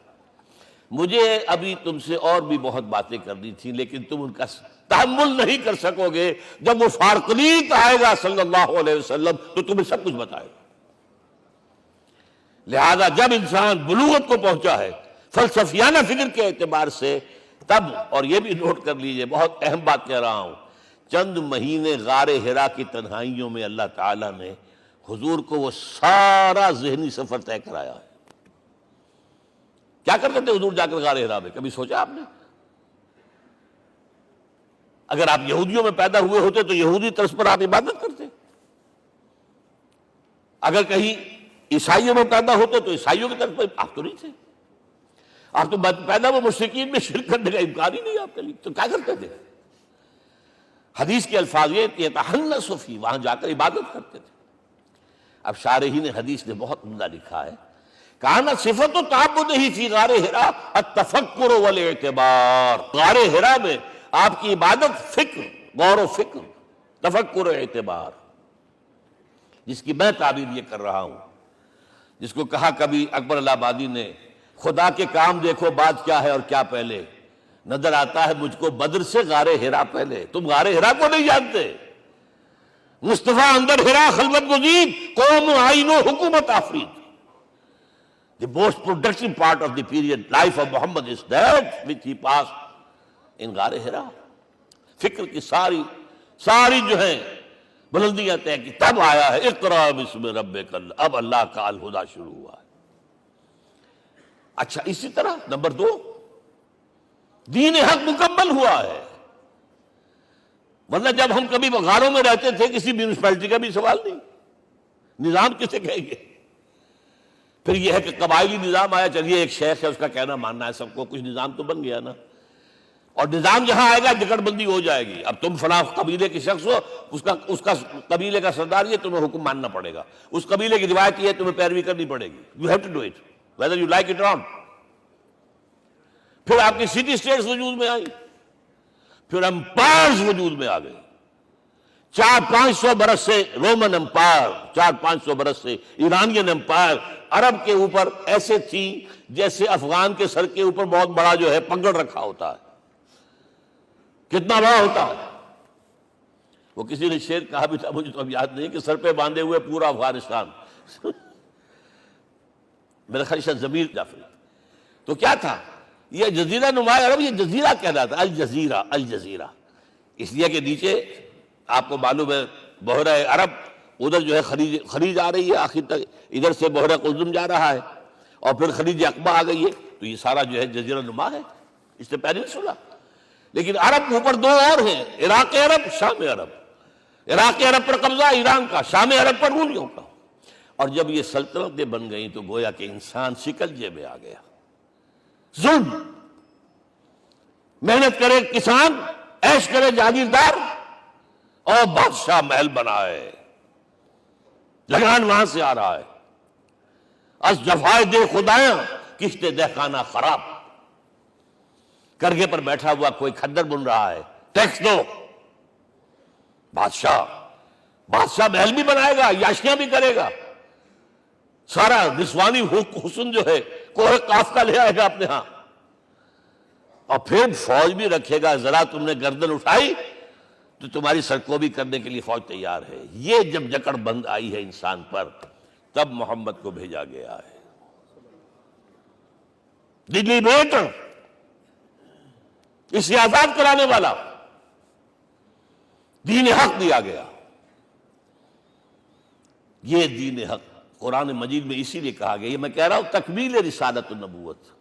مجھے ابھی تم سے اور بھی بہت باتیں کرنی تھی لیکن تم ان کا تحمل نہیں کر سکو گے، جب وہ فارقلیت آئے گا صلی اللہ علیہ وسلم تو تمہیں سب کچھ بتائے گا۔ لہذا جب انسان بلوغت کو پہنچا ہے فلسفیانہ فکر کے اعتبار سے، تب، اور یہ بھی نوٹ کر لیجئے، بہت اہم بات کہہ رہا ہوں، چند مہینے غار حرا کی تنہائیوں میں اللہ تعالیٰ نے حضور کو وہ سارا ذہنی سفر طے کرایا ہے۔ کیا کرتے تھے حضور جا کر غار حرا میں؟ کبھی سوچا آپ نے؟ اگر آپ یہودیوں میں پیدا ہوئے ہوتے تو یہودی طرز پر آپ عبادت کرتے، اگر کہیں عیسائیوں میں پیدا ہوتے تو عیسائیوں کی طرف پر آپ تو نہیں تھے، آپ تو پیدا وہ مشرکین میں شرک کرنے کا امکان ہی نہیں آپ کے لیے، تو کیا کرتے تھے؟ حدیث کے الفاظ یہ یتحنث فی، وہاں جا کر عبادت کرتے تھے۔ اب شارحین حدیث نے بہت عمدہ لکھا ہے، کانا صفت و تعبد ہی فی غار حرا التفکر والاعتبار، غار حرا میں آپ کی عبادت فکر، غور و فکر، تفکر و اعتبار، جس کی میں تعبیر یہ کر رہا ہوں، جس کو کہا کبھی اکبر اللہ آبادی نے، خدا کے کام دیکھو بعد کیا ہے اور کیا پہلے، نظر آتا ہے مجھ کو بدر سے غار حرا پہلے۔ تم غار حرا کو نہیں جانتے، مصطفیٰ اندر حرا خلوت گزید، قوم آئین و حکومت آفرید۔ The most productive part of the period life of Muhammad is that which he passed in غار حرا۔ فکر کی ساری جو ہیں بلندیاں طے کی، تب آیا ہے اقرا بسم ربک، اب اللہ کا الہدیٰ شروع ہوا ہے۔ اچھا، اسی طرح نمبر 2، دین حق مکمل ہوا ہے۔ ورنہ جب ہم کبھی غاروں میں رہتے تھے کسی میونسپلٹی کا بھی سوال نہیں، نظام کسے کہیں گے؟ پھر یہ ہے کہ قبائلی نظام آیا، چلیے ایک شیخ ہے اس کا کہنا ماننا ہے سب کو، کچھ نظام تو بن گیا نا۔ اور نظام جہاں آئے گا جکڑ بندی ہو جائے گی، اب تم فلاں قبیلے کے شخص ہو، اس کا قبیلے کا سردار یہ، تمہیں حکم ماننا پڑے گا، اس قبیلے کی روایت یہ ہے، تمہیں پیروی کرنی پڑے گی، you have to do it whether you like it اور ناٹ۔ پھر آپ کی سٹی اسٹیٹس وجود میں آئی، پھر امپائرز وجود میں آ گئے۔ 400-500 برس سے رومن امپائر، 400-500 برس سے ایرانین امپائر عرب کے اوپر ایسے تھی جیسے افغان کے سر کے اوپر بہت بڑا جو ہے پگڑ رکھا ہوتا ہے۔ کتنا بڑا ہوتا ہے؟ وہ کسی نے شعر کہا بھی تھا، مجھے تو اب یاد نہیں، کہ سر پہ باندھے ہوئے پورا افغانستان۔ میرا خیال ہے ضمیر جعفری۔ تو کیا تھا یہ جزیرہ نما عرب؟ یہ جزیرہ کہلاتا ہے، الجزیرہ، الجزیرہ، اس لیے کہ نیچے آپ کو معلوم ہے بحیرہ عرب، ادھر جو ہے خلیج آ رہی ہے آخر تک، ادھر سے بحیرہ قلزم جا رہا ہے، اور پھر خلیج عقبہ آ گئی ہے، تو یہ سارا جو ہے جزیرہ نما ہے، اس سے پیننسولا۔ لیکن عرب اوپر دو اور ہیں، عراق عرب، شام عرب۔ عراق عرب پر قبضہ ایران کا، شام عرب پر رومیوں کا۔ اور جب یہ سلطنتیں بن گئیں تو گویا کہ انسان شکنجے میں آ گیا۔ ظلم، محنت کرے کسان، عیش کرے جاگیردار، اور بادشاہ محل بنائے، لگان وہاں سے آ رہا ہے۔ از جفائے دے خدایاں کشتے دہ خانہ خراب۔ کرگے پر بیٹھا ہوا کوئی کھدر بن رہا ہے، ٹیکس دو۔ بادشاہ محل بھی بنائے گا، یاشیاں بھی کرے گا، سارا نسوانی حسن جو ہے کوہ قاف کا لے آئے گا اپنے ہاں، اور پھر فوج بھی رکھے گا۔ ذرا تم نے گردن اٹھائی تو تمہاری سرکوبی کرنے کے لیے فوج تیار ہے۔ یہ جب جکڑ بند آئی ہے انسان پر، تب محمد کو بھیجا گیا ہے۔ دلی بیٹ، اسے آزاد کرانے والا، دین حق دیا گیا۔ یہ دین حق قرآن مجید میں اسی لیے کہا گیا، یہ میں کہہ رہا ہوں تکمیل رسالت النبوت۔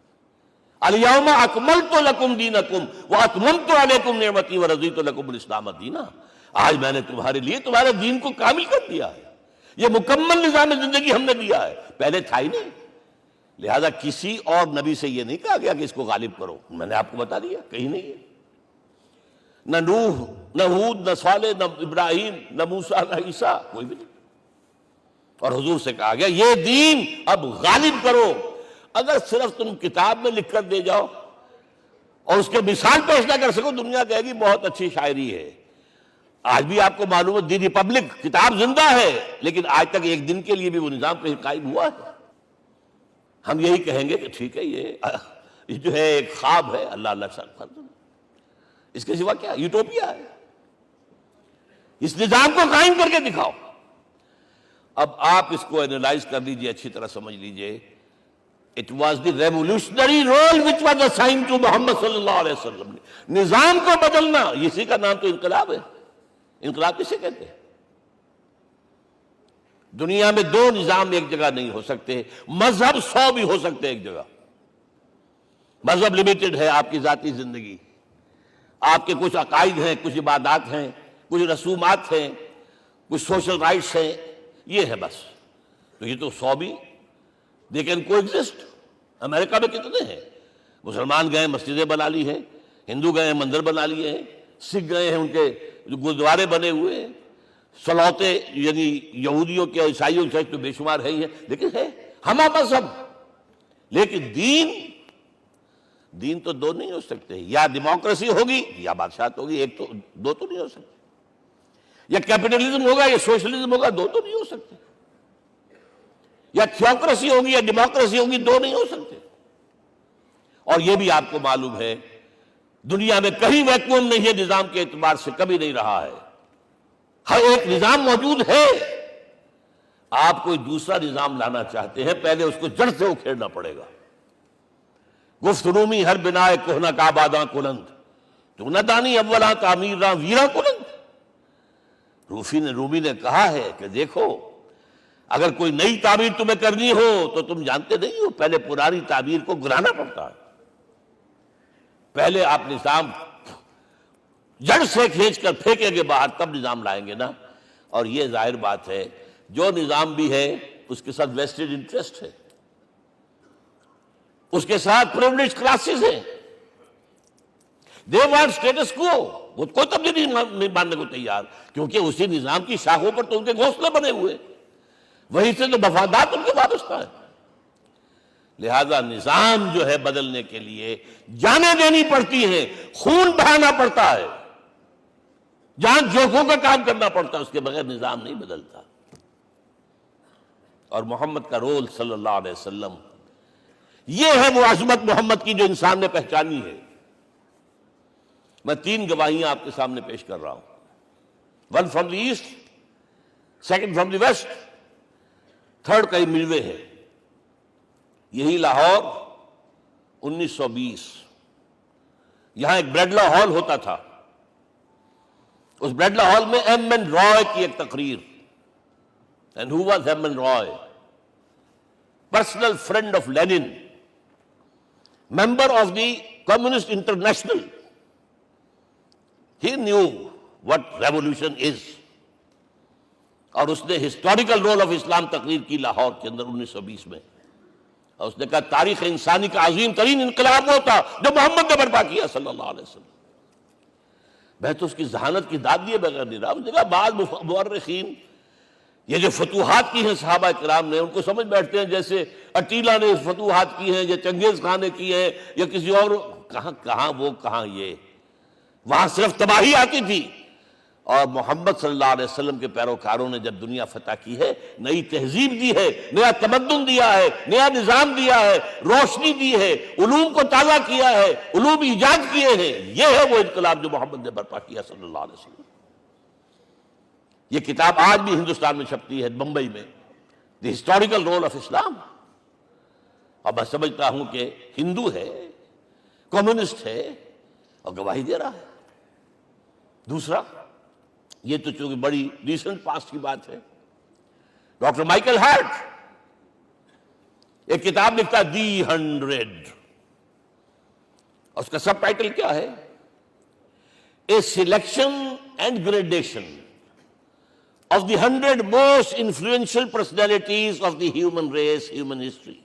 الیوم اکملت لکم دینکم واتممت علیکم نعمتی ورضیت لکم الاسلام دینا۔ آج میں نے تمہارے لیے تمہارے دین کو کامل کر دیا ہے، یہ مکمل نظام زندگی ہم نے دیا ہے، پہلے تھا ہی نہیں۔ لہذا کسی اور نبی سے یہ نہیں کہا گیا کہ اس کو غالب کرو، میں نے آپ کو بتا دیا کہیں نہیں ہے۔ نہ نوح، نہ ہود، نہ صالح، نہ ابراہیم، نہ موسیٰ، نہ عیسیٰ، کوئی بھی نہیں۔ اور حضور سے کہا گیا یہ دین اب غالب کرو۔ اگر صرف تم کتاب میں لکھ کر دے جاؤ اور اس کے مثال پیش نہ کر سکو، دنیا کہے گی بہت اچھی شاعری ہے۔ آج بھی آپ کو معلوم ہے دی ریپبلک کتاب زندہ ہے، لیکن آج تک ایک دن کے لیے بھی وہ نظام پہ قائم ہوا ہے۔ ہم یہی کہیں گے کہ ٹھیک ہے، یہ جو ہے ایک خواب ہے، اللہ اللہ سر، اس کے سوا کیا یوٹوپیا ہے۔ اس نظام کو قائم کر کے دکھاؤ۔ اب آپ اس کو اینالائز کر لیجئے، اچھی طرح سمجھ لیجئے۔ It was the revolutionary role which was assigned to محمد صلی اللہ علیہ وسلم۔ نظام کو بدلنا، اسی کا نام تو انقلاب ہے۔ انقلاب کسے کہتے ہیں؟ دنیا میں دو نظام ایک جگہ نہیں ہو سکتے، مذہب 100 بھی ہو سکتے ایک جگہ۔ مذہب لمیٹڈ ہے، آپ کی ذاتی زندگی، آپ کے کچھ عقائد ہیں، کچھ عبادات ہیں، کچھ رسومات ہیں، کچھ سوشل رائٹس ہیں، یہ ہے بس۔ تو یہ تو 100 بھی دے کین کو ایگزسٹ۔ امریکہ میں کتنے ہیں؟ مسلمان گئے مسجدیں بنا لی ہیں، ہندو گئے مندر بنا لیے ہیں، سکھ گئے ہیں ان کے گردوارے بنے ہوئے ہیں، سلوتے یعنی یہودیوں کے عیسائیوں کے تو بے شمار ہے ہی ہے، لیکن ہے ہم مذہب۔ لیکن دین تو دو نہیں ہو سکتے، یا ڈیموکریسی ہوگی یا بادشاہت ہوگی، ایک تو دو تو نہیں ہو سکتے۔ یا کیپٹلزم ہوگا یا سوشلزم ہوگا، دو تو نہیں ہو سکتے۔ یا تھیوکریسی ہوگی یا ڈیموکریسی ہوگی، دو نہیں ہو سکتے۔ اور یہ بھی آپ کو معلوم ہے دنیا میں کہیں ویکیوم نہیں ہے، نظام کے اعتبار سے کبھی نہیں رہا ہے، ہر ایک نظام موجود ہے۔ آپ کوئی دوسرا نظام لانا چاہتے ہیں، پہلے اس کو جڑ سے اکھیڑنا پڑے گا۔ گفت رومی ہر بنائے کوہنا کا آباداں کنند، تو نہ دانی اولاں تعمیر راں ویراں کنند۔ رومی نے کہا ہے کہ دیکھو، اگر کوئی نئی تعمیر تمہیں کرنی ہو تو تم جانتے نہیں ہو پہلے پرانی تعمیر کو گرانا پڑتا ہے۔ پہلے آپ نظام جڑ سے کھینچ کر پھینکیں گے باہر، تب نظام لائیں گے نا۔ اور یہ ظاہر بات ہے جو نظام بھی ہے اس کے ساتھ ویسٹڈ انٹرسٹ ہے، اس کے ساتھ پریولیج کلاسز ہیں، دے وانٹ اسٹیٹس کو، وہ کوئی تبدیلی نہیں ماننے کو تیار، کیونکہ اسی نظام کی شاخوں پر تو ان کے گھونسلے بنے ہوئے، وہیں سے تو مفادات ان کے وابستہ ہیں۔ لہذا نظام جو ہے بدلنے کے لیے جانیں دینی پڑتی ہیں، خون بہانا پڑتا ہے، جان جوکھوں کا کام کرنا پڑتا ہے، اس کے بغیر نظام نہیں بدلتا۔ اور محمد کا رول صلی اللہ علیہ وسلم، یہ ہے وہ عظمت محمد کی جو انسان نے پہچانی ہے۔ میں 3 گواہیاں آپ کے سامنے پیش کر رہا ہوں، 1 from the east, 2 from the west, 3 کئی ملوے ہے۔ یہی لاہور 1920، یہاں ایک بریڈلا ہال ہوتا تھا، اس بریڈلا ہال میں ایم این رائے کی ایک تقریر۔ And who was M. N. Roy? Personal friend of Lenin, member of the Communist International, He knew what revolution is. اور اس نے ہسٹوریکل رول آف اسلام تقریر کی لاہور کے اندر 1920 میں، اور اس نے کہا تاریخ انسانی کا عظیم ترین انقلاب وہ تھا جو محمد نے برپا کیا صلی اللہ علیہ وسلم۔ میں تو اس کی ذہانت کی داد دیے بغیر نہیں رہا۔ اس نے کہا بعض مورخین یہ جو فتوحات کی ہیں صحابہ کرام نے، ان کو سمجھ بیٹھتے ہیں جیسے اٹیلا نے فتوحات کی ہیں یا چنگیز خان نے کی ہیں یا کسی اور، کہاں وہ کہاں یہ، وہاں صرف تباہی آتی تھی، اور محمد صلی اللہ علیہ وسلم کے پیروکاروں نے جب دنیا فتح کی ہے، نئی تہذیب دی ہے، نیا تمدن دیا ہے، نیا نظام دیا ہے، روشنی دی ہے، علوم کو تازہ کیا ہے، علوم ایجاد کیے ہیں، یہ ہے وہ انقلاب جو محمد نے برپا کیا صلی اللہ علیہ وسلم۔ یہ کتاب آج بھی ہندوستان میں چھپتی ہے، بمبئی میں، دی ہسٹوریکل رول آف اسلام، اور میں سمجھتا ہوں کہ ہندو ہے، کمیونسٹ ہے، اور گواہی دے رہا ہے۔ دوسرا، یہ تو چونکہ بڑی ریسنٹ پاسٹ کی بات ہے، ڈاکٹر مائیکل ہارٹ ایک کتاب لکھتا ہے دی 100، اور اس کا سب ٹائٹل کیا ہے؟ A selection and gradation of the 100 most influential personalities of the human race, human history۔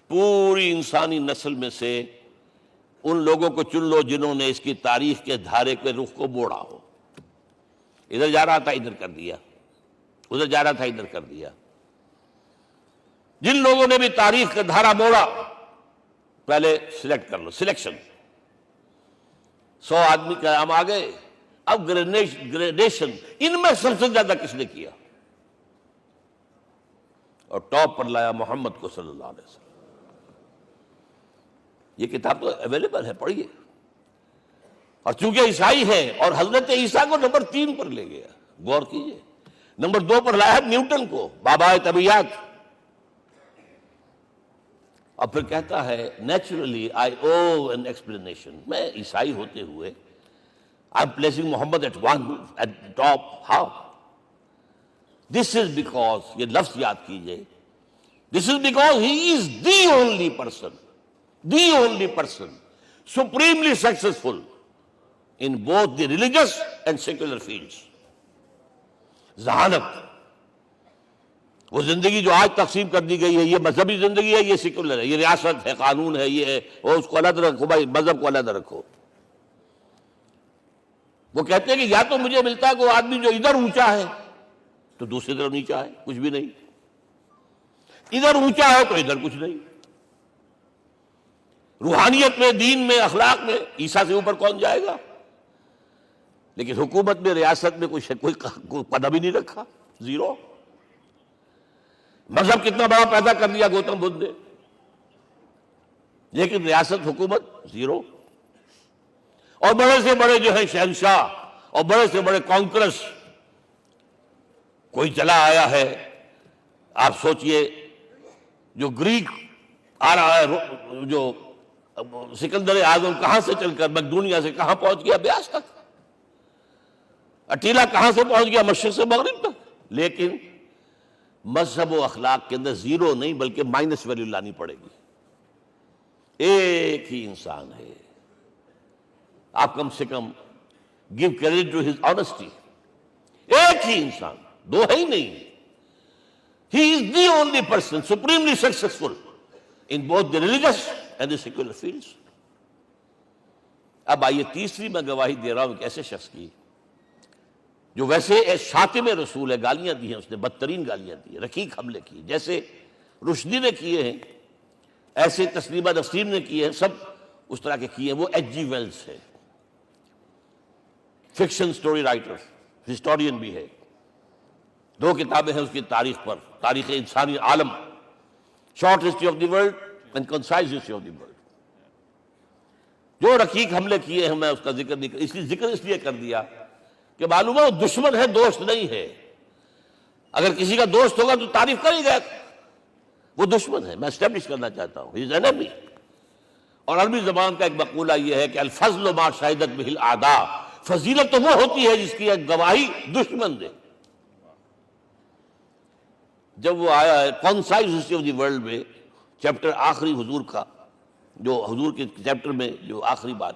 پوری انسانی نسل میں سے ان لوگوں کو چن لو جنہوں نے اس کی تاریخ کے دھارے کے رخ کو موڑا ہو۔ ادھر جا رہا تھا ادھر کر دیا، ادھر جا رہا تھا ادھر کر دیا۔ جن لوگوں نے بھی تاریخ کا دھارا موڑا، پہلے سلیکٹ کر لو، سلیکشن۔ 100 آدمی کا نام آ گئے، اب گریڈیشن، ان میں سب سے زیادہ کس نے کیا، اور ٹاپ پر لایا محمد کو صلی اللہ علیہ وسلم۔ یہ کتاب تو اویلیبل ہے، پڑھیے۔ اور چونکہ عیسائی ہے اور حضرت عیسیٰ کو نمبر 3 پر لے گیا، غور کیجئے، نمبر 2 پر لایا نیوٹن کو، بابائے طبیعیات، اور پھر کہتا ہے naturally I O an explanation. میں عیسائی ہوتے ہوئے I'm placing Muhammad at top. How? This is because, یہ لفظ یاد کیجئے، this is because he is the only person supremely successful in both the religious and secular fields۔ ذہانت، وہ زندگی جو آج تقسیم کر دی گئی ہے، یہ مذہبی زندگی ہے، یہ سیکولر ہے، یہ ریاست ہے، قانون ہے، یہ ہے، وہ اس کو علیحدہ رکھو بھائی، مذہب کو علیحدہ رکھو۔ وہ کہتے ہیں کہ یا تو مجھے ملتا ہے کہ وہ آدمی جو ادھر اونچا ہے تو دوسری طرف نیچا ہے، کچھ بھی نہیں، ادھر اونچا ہے تو ادھر کچھ نہیں۔ روحانیت میں، دین میں، اخلاق میں عیسیٰ سے اوپر کون جائے گا؟ لیکن حکومت میں، ریاست میں کوئی قدم ہی نہیں رکھا، زیرو۔ مذہب کتنا بڑا پیدا کر دیا گوتم بدھ نے، لیکن ریاست، حکومت زیرو۔ اور بڑے سے بڑے جو ہے شہنشاہ اور بڑے سے بڑے کانکرس، کوئی چلا آیا ہے، آپ سوچئے جو گریک آ رہا ہے، جو سکندر اعظم کہاں سے چل کر مقدونیہ سے کہاں پہنچ گیا؟ بیاس تک۔ اٹیلا کہاں سے پہنچ گیا؟ مشرق سے مغرب تک۔ لیکن مذہب و اخلاق کے اندر زیرو نہیں بلکہ مائنس ویلیو لانی پڑے گی۔ ایک ہی انسان ہے، آپ کم سے کم give credit to his honesty۔ ایک ہی انسان، دو ہے ہی نہیں۔ He is the only person supremely successful in both the religious and the secular fields۔ اب آئیے تیسری میں گواہی دے رہا ہوں ایک ایسے شخص کی جو ویسے شاتم رسول ہے، گالیاں دی ہیں اس نے، بدترین گالیاں دی ہیں، رقیق حملے کی، جیسے رشدی نے کیے ہیں، ایسے تسلیمہ نسیم نے کیے ہیں، سب اس طرح کے کیے ہیں۔ وہ ایچ جی ویلز ہے، فکشن سٹوری رائٹر، ہسٹورین بھی ہے، 2 کتابیں ہیں اس کی تاریخ پر، تاریخ انسانی عالم، short history of the world and concise history of the world. جو رقیق حملے کیے ہیں میں اس کا ذکر نہیں، اس لیے کر دیا کہ معلوم ہے وہ دشمن ہے، دوست نہیں ہے۔ اگر کسی کا دوست ہوگا تو تعریف کر ہی گیا، وہ دشمن ہے، میں اسٹیبلش کرنا چاہتا ہوں، he is enemy۔ اور عربی زبان کا ایک مقولہ یہ ہے کہ الفضل ما شہدت بہ الاعداء، فضیلت تو وہ ہوتی ہے جس کی ایک گواہی دشمن دے۔ جب وہ آیا ہے concise history of the world میں، چیپٹر آخری حضور کا، جو حضور کے چیپٹر میں جو آخری بات،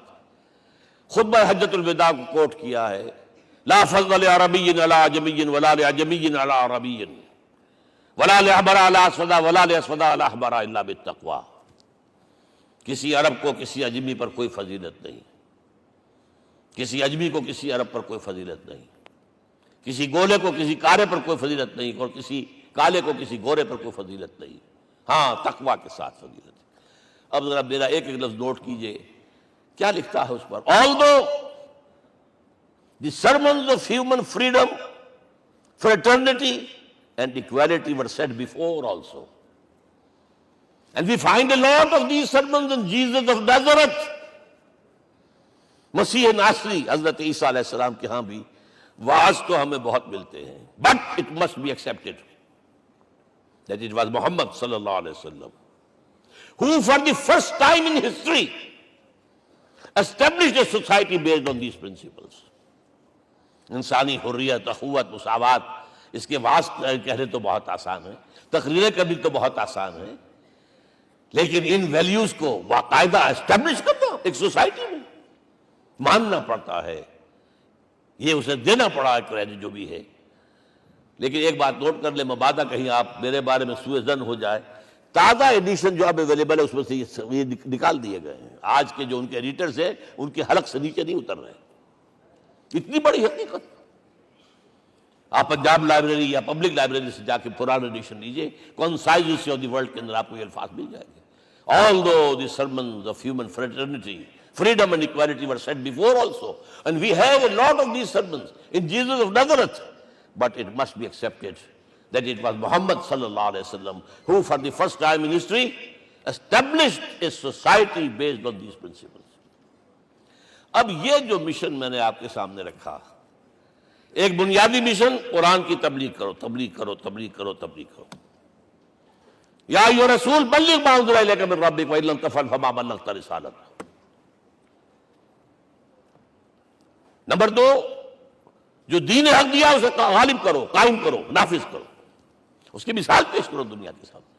خطبہ حجۃ الوداع کو کوٹ کیا ہے، لا فضل لعربی علی عجمی ولا لعجمی علی عربی ولا لأحمر علی اسود ولا لأسود علی احمر الا بالتقوی۔ کسی عرب کو کسی عجمی پر کوئی فضیلت نہیں، کسی عجمی کو کسی عرب پر کوئی فضیلت نہیں، کسی گولے کو کسی کارے پر کوئی فضیلت نہیں، اور کسی کالے کو کسی گورے پر کوئی فضیلت نہیں، ہاں تقوی کے ساتھ فضیلت ہے۔ اب ذرا میرا ایک ایک لفظ نوٹ کیجئے، کیا لکھتا ہے اس پر؟ Although the sermons of human freedom, fraternity and equality were said before also, and we find a lot of these sermons in Jesus of Nazareth، مسیح ناصری حضرت عیسیٰ علیہ السلام کے ہاں بھی وعظ تو ہمیں بہت ملتے ہیں، but it must be accepted that it was Muhammad صلی اللہ علیہ وسلم who for the first time in history established a society based on these principles۔ انسانی حریت، اخوت، مساوات، اس کے وعظ کہنے تو بہت آسان ہے، تقریریں کرنی تو بہت آسان ہے، لیکن ان ویلیوز کو باقاعدہ اسٹیبلش کرنا ایک سوسائٹی میں ماننا پڑتا ہے، یہ اسے دینا پڑا ہے کریڈٹ جو بھی ہے۔ لیکن ایک بات نوٹ کر لیں، مبادہ کہیں آپ میرے بارے میں سوء ظن ہو جائے، تازہ ایڈیشن جو اب اویلیبل ہے اس میں سے یہ نکال دیے گئے ہیں، آج کے جو ان کے ایڈیٹرز ہیں ان کے حلق سے نیچے نہیں اتر رہے، اتنی بڑی حقیقت۔ آپ پنجاب لائبریری یا پبلک لائبریری سے جا کے پرانا ایڈیشن لیجئے، کنسائزیشن آف دی ورلڈ کے اندر آپ کو یہ الفاظ مل جائیں گے۔ Although the sermons of human fraternity, freedom and equality were said before also, and we have a lot of these sermons in Jesus of Nazareth, but it must be accepted that it was Muhammad sallallahu alaihi wasallam who for the first time in history established a society based on these principles۔ اب یہ جو mission میں نے آپ کے سامنے رکھا، ایک بنیادی مشن قرآن کی تبلیغ کرو، تبلیغ کرو، تبلیغ کرو، تبلیغ کرو، یا ایھا رسول بلغ ما انزل الیک من ربک وان لم تفعل فما بلغت رسالتہ۔ نمبر دو، جو دین حق دیا اسے غالب کرو، قائم کرو، نافذ کرو، اس کی مثال پیش کرو دنیا کے سامنے۔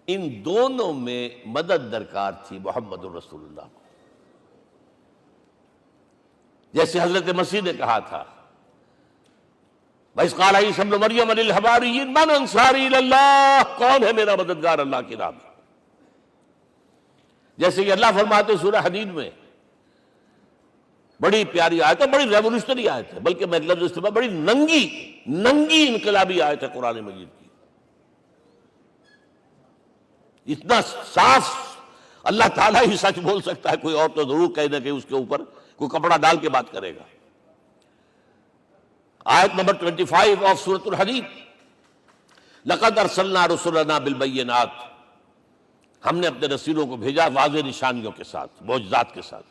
ان دونوں میں مدد درکار تھی محمد الرسول اللہ کو، جیسے حضرت مسیح نے کہا تھا، وَإِذْ قَالَ عِيسَىٰ ابْنُ مَرْيَمَ لِلْحَوَارِيِّينَ مَنْ أَنصَارِي إِلَى اللَّهِ، کون ہے میرا مددگار اللہ کی راہ میں؟ جیسے کہ اللہ فرماتے سورہ حدید میں، بڑی پیاری آیت ہے، بڑی ریولوشنری آیت ہے، بلکہ میں لفظ استعمال، بڑی ننگی انقلابی آیت ہے قرآن مجید کی۔ اتنا صاف اللہ تعالیٰ ہی سچ بول سکتا ہے، کوئی اور تو ضرور کہیں نہ کہ اس کے اوپر کوئی کپڑا ڈال کے بات کرے گا۔ آیت نمبر 25 آف سورۃ الحدید، لقد ارسلنا رسلنا بالبینات، ہم نے اپنے رسولوں کو بھیجا واضح نشانیوں کے ساتھ، معجزات کے ساتھ۔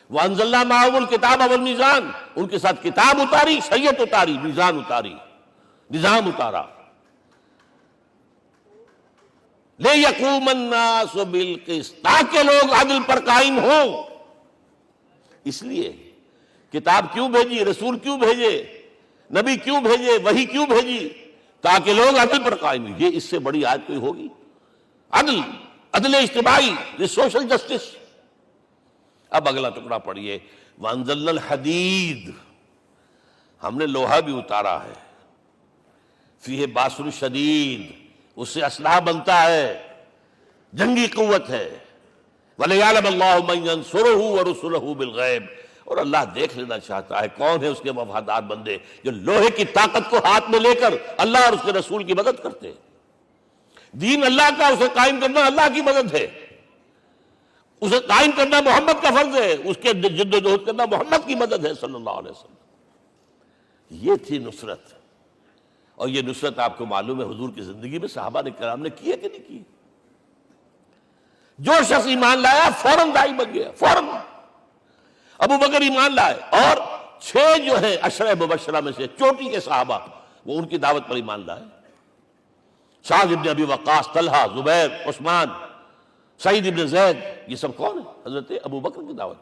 وانزلنا معهم الکتاب والمیزان، ان کے ساتھ کتاب اتاری، شریعت اتاری، میزان اتاری، نظام اتارا۔ لِیَقُومَ النَّاسُ بِالْقِسْطِ، تاکہ لوگ عدل پر قائم ہوں۔ اس لیے کتاب کیوں بھیجی، رسول کیوں بھیجے، نبی کیوں بھیجے، وحی کیوں بھیجی؟ تاکہ لوگ عدل پر قائم ہوں۔ یہ اس سے بڑی آیت کوئی ہوگی؟ عدل اجتماعی، سوشل جسٹس۔ اب اگلا ٹکڑا پڑھیے، وَأَنزَلْنَا الْحَدِيدَ، ہم نے لوہا بھی اتارا ہے، فِيهِ بَأْسٌ شَدِيدٌ، اس سے اسلحہ بنتا ہے، جنگی قوت ہے۔ وَلِيَعْلَمَ اللَّهُ مَن يَنصُرُهُ وَرُسُلَهُ بِالْغَيْبِ، اور اللہ دیکھ لینا چاہتا ہے کون ہے اس کے وفادار بندے جو لوہے کی طاقت کو ہاتھ میں لے کر اللہ اور اس کے رسول کی مدد کرتے ہیں۔ دین اللہ کا، اسے قائم کرنا اللہ کی مدد ہے، اسے قائم کرنا محمد کا فرض ہے، اس کے جد و جہد کرنا محمد کی مدد ہے صلی اللہ علیہ وسلم۔ یہ تھی نصرت، اور یہ نصرت آپ کو معلوم ہے حضور کی زندگی میں صحابہ نے کرام نے کی ہے کہ نہیں کی؟ جو شخص ایمان لایا فوراً داعی بن گیا، فوراً۔ ابو بکر ایمان لائے، اور 6 جو ہیں عشرہ مبشرہ میں سے چوٹی کے صحابہ، وہ ان کی دعوت پر ایمان لائے۔ سعد ابن ابی وقاص، طلحہ، زبیر، عثمان، سعید ابن زید، یہ سب کون ہیں؟ حضرت ابو بکر کی دعوت۔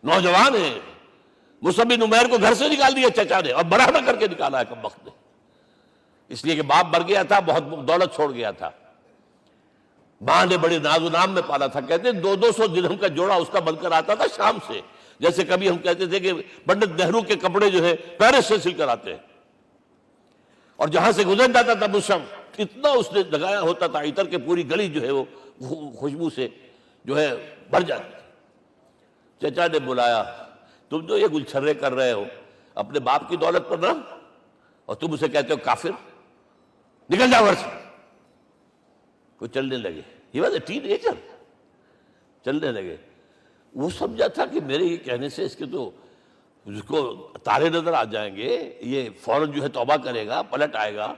نوجوان ہیں، مصعب بن عمیر کو گھر سے نکال دیا چچا نے، اور برہنہ کر کے نکالا ہے کم وقت نے، اس لیے کہ باپ مر گیا تھا، بہت دولت چھوڑ گیا تھا۔ ماں نے بڑے ناز و نام میں پالا تھا، کہتے 200 درہم کا جوڑا اس کا بن کر آتا تھا شام سے، جیسے کبھی ہم کہتے تھے کہ پنڈت نہرو کے کپڑے جو ہے پیرس سے سل کر آتے ہیں، اور جہاں سے گزر جاتا تھا مصحف اتنا اس نے لگایا ہوتا تھا عطر کے پوری گلی جو ہے وہ خوشبو سے جو ہے بھر جاتی تھی۔ چچا نے بلایا، تم جو یہ گلچھرے کر رہے ہو اپنے باپ کی دولت پر نہ، اور تم اسے کہتے ہو کافر، نکل جاؤ گھر سے۔ وہ چلنے لگے، he was a ten ager, چلنے لگے۔ وہ سمجھا تھا کہ میرے یہ کہنے سے اس کے تو اس کو تارے نظر آ جائیں گے، یہ فوراً جو ہے توبہ کرے گا، پلٹ آئے گا۔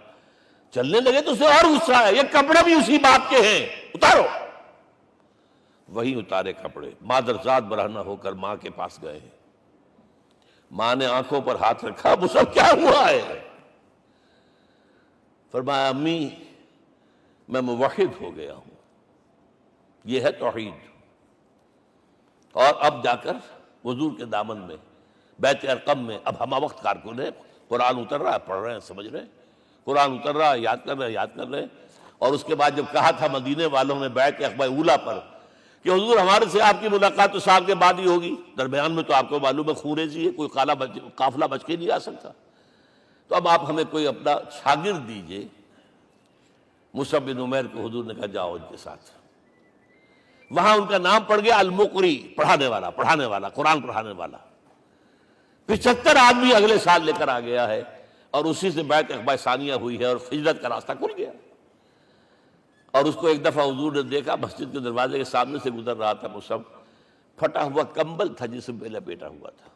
چلنے لگے تو اسے اور غصہ آیا، یہ کپڑے بھی اسی باپ کے ہیں، اتارو۔ وہی اتارے کپڑے، مادرزاد برہنہ ہو کر ماں کے پاس گئے ہیں۔ ماں نے آنکھوں پر ہاتھ رکھا، مصعب کیا ہوا ہے؟ فرمایا امی میں موحد ہو گیا ہوں، یہ ہے توحید۔ اور اب جا کر حضور کے دامن میں بیت ارقم میں اب ہمہ وقت کارکن ہے، قرآن اتر رہا ہے، پڑھ رہے ہیں، سمجھ رہے ہیں، قرآن اتر رہا ہے، یاد کر رہے ہیں، یاد کر رہے ہیں۔ اور اس کے بعد جب کہا تھا مدینے والوں نے بیعت عقبہ اولیٰ پر کہ حضور ہمارے سے آپ کی ملاقات تو سال کے بعد ہی ہوگی، درمیان میں تو آپ کو معلوم ہے خونریزی ہے، کوئی قافلہ بچ کے نہیں آ سکتا، تو اب آپ ہمیں کوئی اپنا شاگرد دیجئے۔ مصعب بن عمیر کو حضور نے کہا جاؤ ان کے ساتھ۔ وہاں ان کا نام پڑ گیا المقری، پڑھانے والا، قرآن پڑھانے والا۔ 75 آدمی اگلے سال لے کر آ گیا ہے، اور اسی سے بیعت عقبہ ثانیہ ہوئی ہے، اور ہجرت کا راستہ کھل گیا۔ اور اس کو ایک دفعہ حضور نے دیکھا، مسجد کے دروازے کے سامنے سے گزر رہا تھا مصعب، پھٹا ہوا کمبل تھا جس میں لپیٹا ہوا تھا۔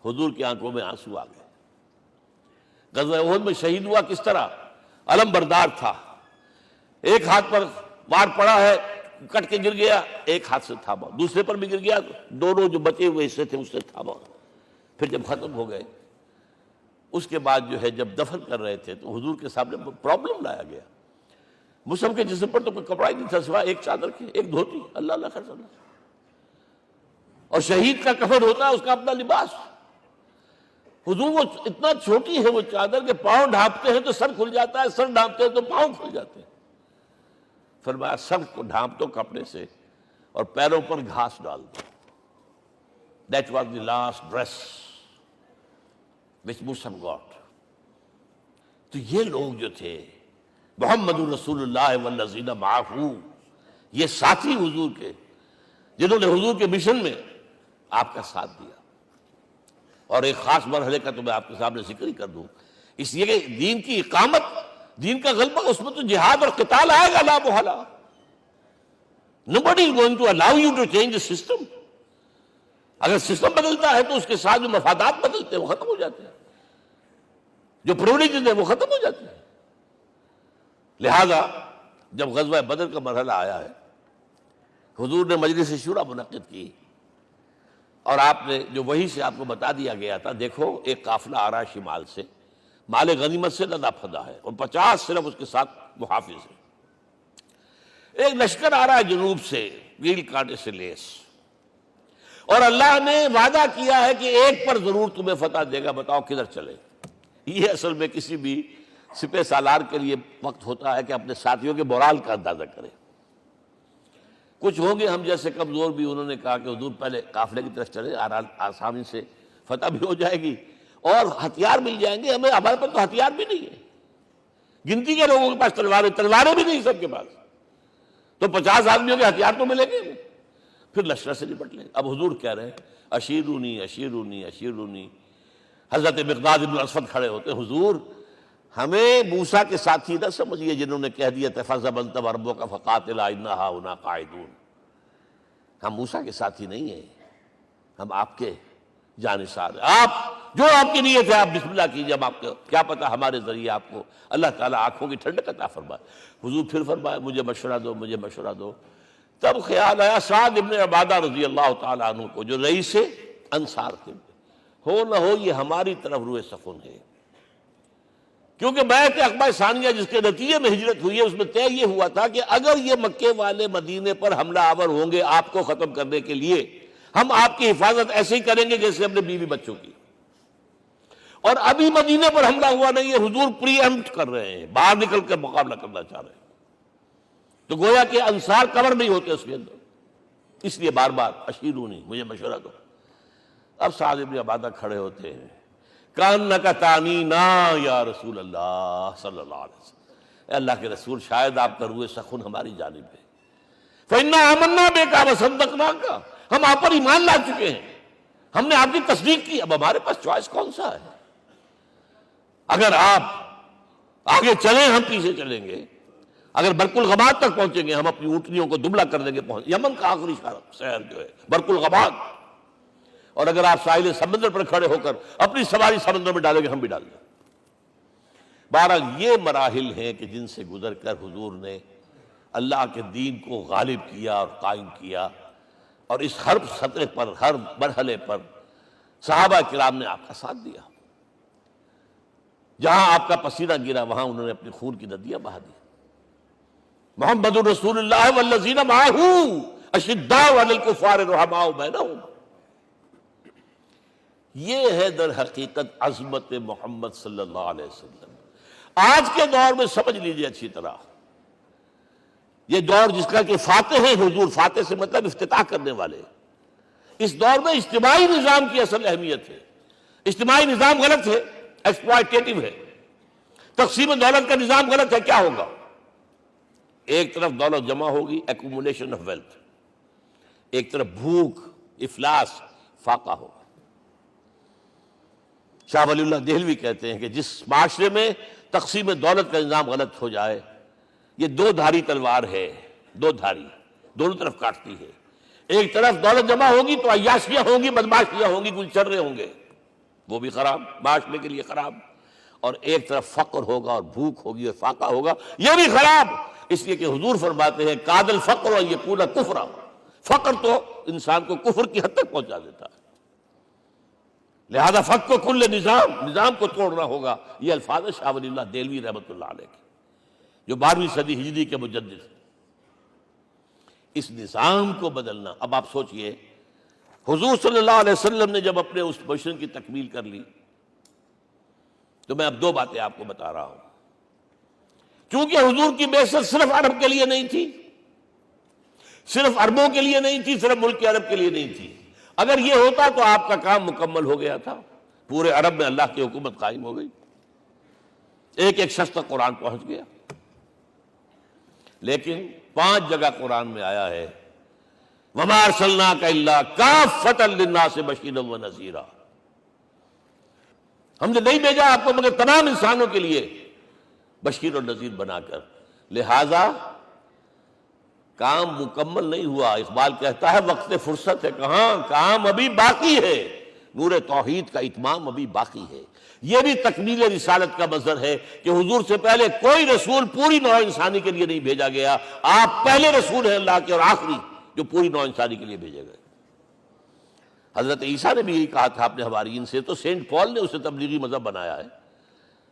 حضور کی آنکھوں میں آنسو آ گئے۔ غزوہ احد میں شہید ہوا کس طرح؟ علم بردار تھا، ایک ہاتھ پر وار پڑا ہے، کٹ کے گر گیا، ایک ہاتھ سے تھاما، دوسرے پر بھی گر گیا، دونوں جو بچے ہوئے حصے تھے اس سے تھاما۔ پھر جب ختم ہو گئے، اس کے بعد جو ہے جب دفن کر رہے تھے تو حضور کے سامنے پرابلم لایا گیا۔ مصعب کے جسم پر تو کوئی کپڑا ہی نہیں تھا سوائے ایک چادر کے، ایک دھوتی، اللہ اللہ خیر اللہ۔ اور شہید کا کفن ہوتا ہے اس کا اپنا لباس۔ حضور وہ اتنا چھوٹی ہے وہ چادر کہ پاؤں ڈھانپتے ہیں تو سر کھل جاتا ہے، سر ڈھانپتے ہیں تو پاؤں کھل جاتے ہیں۔ فرمایا سر کو ڈھانپ دو کپڑے سے اور پیروں پر گھاس ڈال دو۔ That was the last dress which Mus'ab got۔ تو یہ لوگ جو تھے محمد رسول اللہ والذین معہ، یہ ساتھی حضور کے، جنہوں نے حضور کے مشن میں آپ کا ساتھ دیا۔ اور ایک خاص مرحلے کا تو میں آپ کے سامنے ذکر ہی کر دوں، اس لیے کہ دین کی اقامت، دین کا غلبہ، اس میں تو جہاد اور قتال آئے گا لا محالہ۔ Nobody is going to allow you to change the system۔ اگر سسٹم بدلتا ہے تو اس کے ساتھ جو مفادات بدلتے ہیں وہ ختم ہو جاتے ہیں، جو پرولیجز ہیں وہ ختم ہو جاتے ہیں۔ لہذا جب غزوہ بدر کا مرحلہ آیا ہے، حضور نے مجلس شورا منعقد کی، اور آپ نے جو وحی سے آپ کو بتا دیا گیا تھا، دیکھو ایک قافلہ آ رہا ہے شمال سے، مال غنیمت سے لدا پھدا ہے، اور 50 صرف اس کے ساتھ محافظ ہیں۔ ایک لشکر آ رہا ہے جنوب سے، ریل کانٹے سے لیس، اور اللہ نے وعدہ کیا ہے کہ ایک پر ضرور تمہیں فتح دے گا، بتاؤ کدھر چلے۔ یہ اصل میں کسی بھی سپہ سالار کے لیے وقت ہوتا ہے کہ اپنے ساتھیوں کے مورال کا اندازہ کرے۔ کچھ ہوں گے ہم جیسے کمزور بھی، انہوں نے کہا کہ حضور پہلے قافلے کی طرف چلے، آسانی سے فتح بھی ہو جائے گی اور ہتھیار مل جائیں گے ہمیں، ہمارے پاس تو ہتھیار بھی نہیں ہے، گنتی کے لوگوں کے پاس تلواریں بھی نہیں سب کے پاس، تو 50 آدمیوں کے ہتھیار تو ملیں گے، پھر لشکر سے نپٹ لیں۔ اب حضور کہہ رہے ہیں اشیرونی اشیرونی اشیرونی۔ حضرت مقداد بن اسود کھڑے ہوتے، حضور ہمیں موسیٰ کے ساتھی نہ سمجھیے جنہوں نے کہہ دیا فَاذْهَبْ أَنْتَ وَرَبُّكَ فَقَاتِلَا إِنَّا هَاهُنَا قَاعِدُونَ۔ ہم موسیٰ کے ساتھی نہیں ہیں، ہم آپ کے جانثار ہیں، آپ جو آپ کی نیت ہے آپ بسم اللہ کیجئے، ہم آپ کو کیا پتہ ہمارے ذریعے آپ کو اللہ تعالیٰ آنکھوں کی ٹھنڈک عطا فرمائے۔ حضور پھر فرمائے مجھے مشورہ دو، مجھے مشورہ دو۔ تب خیال آیا سعد ابن عبادہ رضی اللہ تعالیٰ عنہ کو، جو رئیس انصار تھے، ہو نہ ہو یہ ہماری طرف روئے سخن ہے، کیونکہ بیعت عقبہ ثانیہ جس کے نتیجے میں ہجرت ہوئی ہے اس میں طے یہ ہوا تھا کہ اگر یہ مکے والے مدینے پر حملہ آور ہوں گے آپ کو ختم کرنے کے لیے، ہم آپ کی حفاظت ایسے ہی کریں گے جیسے اپنے بیوی بچوں کی۔ اور ابھی مدینے پر حملہ ہوا نہیں ہے، حضور پری ایمپٹ کر رہے ہیں، باہر نکل کر مقابلہ کرنا چاہ رہے ہیں۔ تو گویا کہ انصار کور نہیں ہوتے اس کے اندر، اس لیے بار بار اشیرونی، مجھے مشورہ دو۔ اب سعد بن عبادہ کھڑے ہوتے ہیں، کانک تعنینا یا رسول اللہ صلی اللہ علیہ وسلم، اے اللہ کے رسول شاید آپ کا روح سخن ہماری جانب ہے، فإنا آمنا بک وصدقناک، ہم آپ پر ایمان لا چکے ہیں، ہم نے آپ کی تصدیق کی، اب ہمارے پاس چوائس کون سا ہے؟ اگر آپ آگے چلیں ہم پیچھے چلیں گے، اگر برق الغماد تک پہنچیں گے ہم اپنی اونٹنیوں کو دبلا کر دیں گے، یمن کا آخری شہر جو ہے برق الغماد، اور اگر آپ ساحل سمندر پر کھڑے ہو کر اپنی سواری سمندر میں ڈالیں گے ہم بھی ڈال دیں۔ بہرحال یہ مراحل ہیں کہ جن سے گزر کر حضور نے اللہ کے دین کو غالب کیا اور قائم کیا، اور اس ہر سطح پر، ہر مرحلے پر صحابہ کرام نے آپ کا ساتھ دیا، جہاں آپ کا پسینہ گرا وہاں انہوں نے اپنی خون کی ندیاں بہا دی۔ محمد رسول اللہ والذین معہ اشداء علی الکفار رحماء بینہم، یہ ہے در حقیقت عظمت محمد صلی اللہ علیہ وسلم۔ آج کے دور میں سمجھ لیجئے اچھی طرح، یہ دور جس کا کہ فاتح ہے حضور، فاتح سے مطلب افتتاح کرنے والے، اس دور میں اجتماعی نظام کی اصل اہمیت ہے۔ اجتماعی نظام غلط ہے، ایکسپلائٹیٹو ہے، تقسیم دولت کا نظام غلط ہے۔ کیا ہوگا؟ ایک طرف دولت جمع ہوگی، ایکومولیشن آف ویلتھ، ایک طرف بھوک، افلاس، فاقہ ہوگا۔ شاہ ولی اللہ دہلوی کہتے ہیں کہ جس معاشرے میں تقسیم دولت کا نظام غلط ہو جائے، یہ دو دھاری تلوار ہے، دو دھاری، دونوں طرف کاٹتی ہے۔ ایک طرف دولت جمع ہوگی تو عیاشیاں ہوں گی، بدماشیاں ہوں گی، گلچرے ہوں گے، وہ بھی خراب، معاشرے کے لیے خراب، اور ایک طرف فقر ہوگا اور بھوک ہوگی اور فاقہ ہوگا، یہ بھی خراب۔ اس لیے کہ حضور فرماتے ہیں کاد الفقر ان یکون کفرا، فقر تو انسان کو کفر کی حد تک پہنچا دیتا ہے، لہذا فق کو کل نظام کو توڑنا ہوگا۔ یہ الفاظ شاہ ولی اللہ دہلوی رحمۃ اللہ علیہ کے، جو 12ویں صدی ہجری کے مجدد ہیں۔ اس نظام کو بدلنا، اب آپ سوچئے حضور صلی اللہ علیہ وسلم نے جب اپنے اس مشن کی تکمیل کر لی، تو میں اب دو باتیں آپ کو بتا رہا ہوں۔ کیونکہ حضور کی بعثت صرف عرب کے لیے نہیں تھی، صرف عربوں کے لیے نہیں تھی، صرف ملک عرب کے لیے نہیں تھی۔ اگر یہ ہوتا تو آپ کا کام مکمل ہو گیا تھا، پورے عرب میں اللہ کی حکومت قائم ہو گئی، ایک ایک شخص تک قرآن پہنچ گیا۔ لیکن 5 جگہ قرآن میں آیا ہے وَمَا أَرْسَلْنَاكَ إِلَّا كَافَّةً لِلنَّاسِ بَشِيرًا وَنَذِيرًا، ہم نے نہیں بھیجا آپ کو مگر تمام انسانوں کے لیے بشیر اور نذیر بنا کر۔ لہذا کام مکمل نہیں ہوا۔ اقبال کہتا ہے وقت فرصت ہے کہاں، کام ابھی باقی ہے، نور توحید کا اتمام ابھی باقی ہے۔ یہ بھی تکمیل رسالت کا مظہر ہے کہ حضور سے پہلے کوئی رسول پوری نوع انسانی کے لیے نہیں بھیجا گیا، آپ پہلے رسول ہیں اللہ کے اور آخری جو پوری نوع انسانی کے لیے بھیجے گئے۔ حضرت عیسیٰ نے بھی یہی کہا تھا اپنے حواریین سے، تو سینٹ پال نے اسے تبلیغی مذہب بنایا ہے۔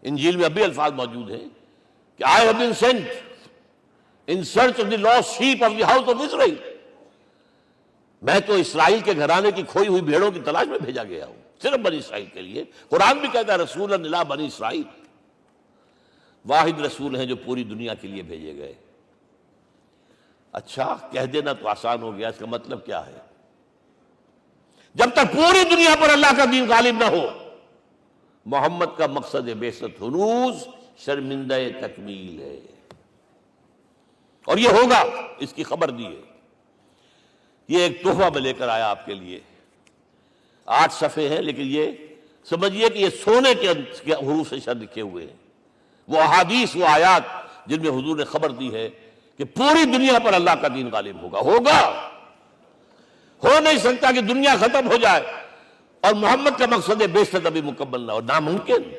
انجیل میں اب بھی الفاظ موجود ہیں کہ I have been sent in search of the lost sheep of the house of Israel، میں تو اسرائیل کے گھرانے کی کھوئی ہوئی بھیڑوں کی تلاش میں بھیجا گیا ہوں، صرف بنی اسرائیل کے لیے۔ قرآن بھی کہتا ہے رسولا الی بنی اسرائیل، واحد رسول ہیں جو پوری دنیا کے لیے بھیجے گئے۔ اچھا، کہہ دینا تو آسان ہو گیا، اس کا مطلب کیا ہے؟ جب تک پوری دنیا پر اللہ کا دین غالب نہ ہو، محمد کا مقصد بعثت ہنوز شرمندہ تکمیل ہے، اور یہ ہوگا، اس کی خبر دی ہے۔ یہ ایک تحفہ میں لے کر آیا آپ کے لیے، 8 صفحے ہیں، لیکن یہ سمجھیے کہ یہ سونے کے حروف سے شر لکھے ہوئے ہیں، وہ احادیث، وہ آیات جن میں حضور نے خبر دی ہے کہ پوری دنیا پر اللہ کا دین غالب ہوگا۔ ہو نہیں سکتا کہ دنیا ختم ہو جائے اور محمد کا مقصد بعثت ابھی مکمل نہ ہو، ناممکن۔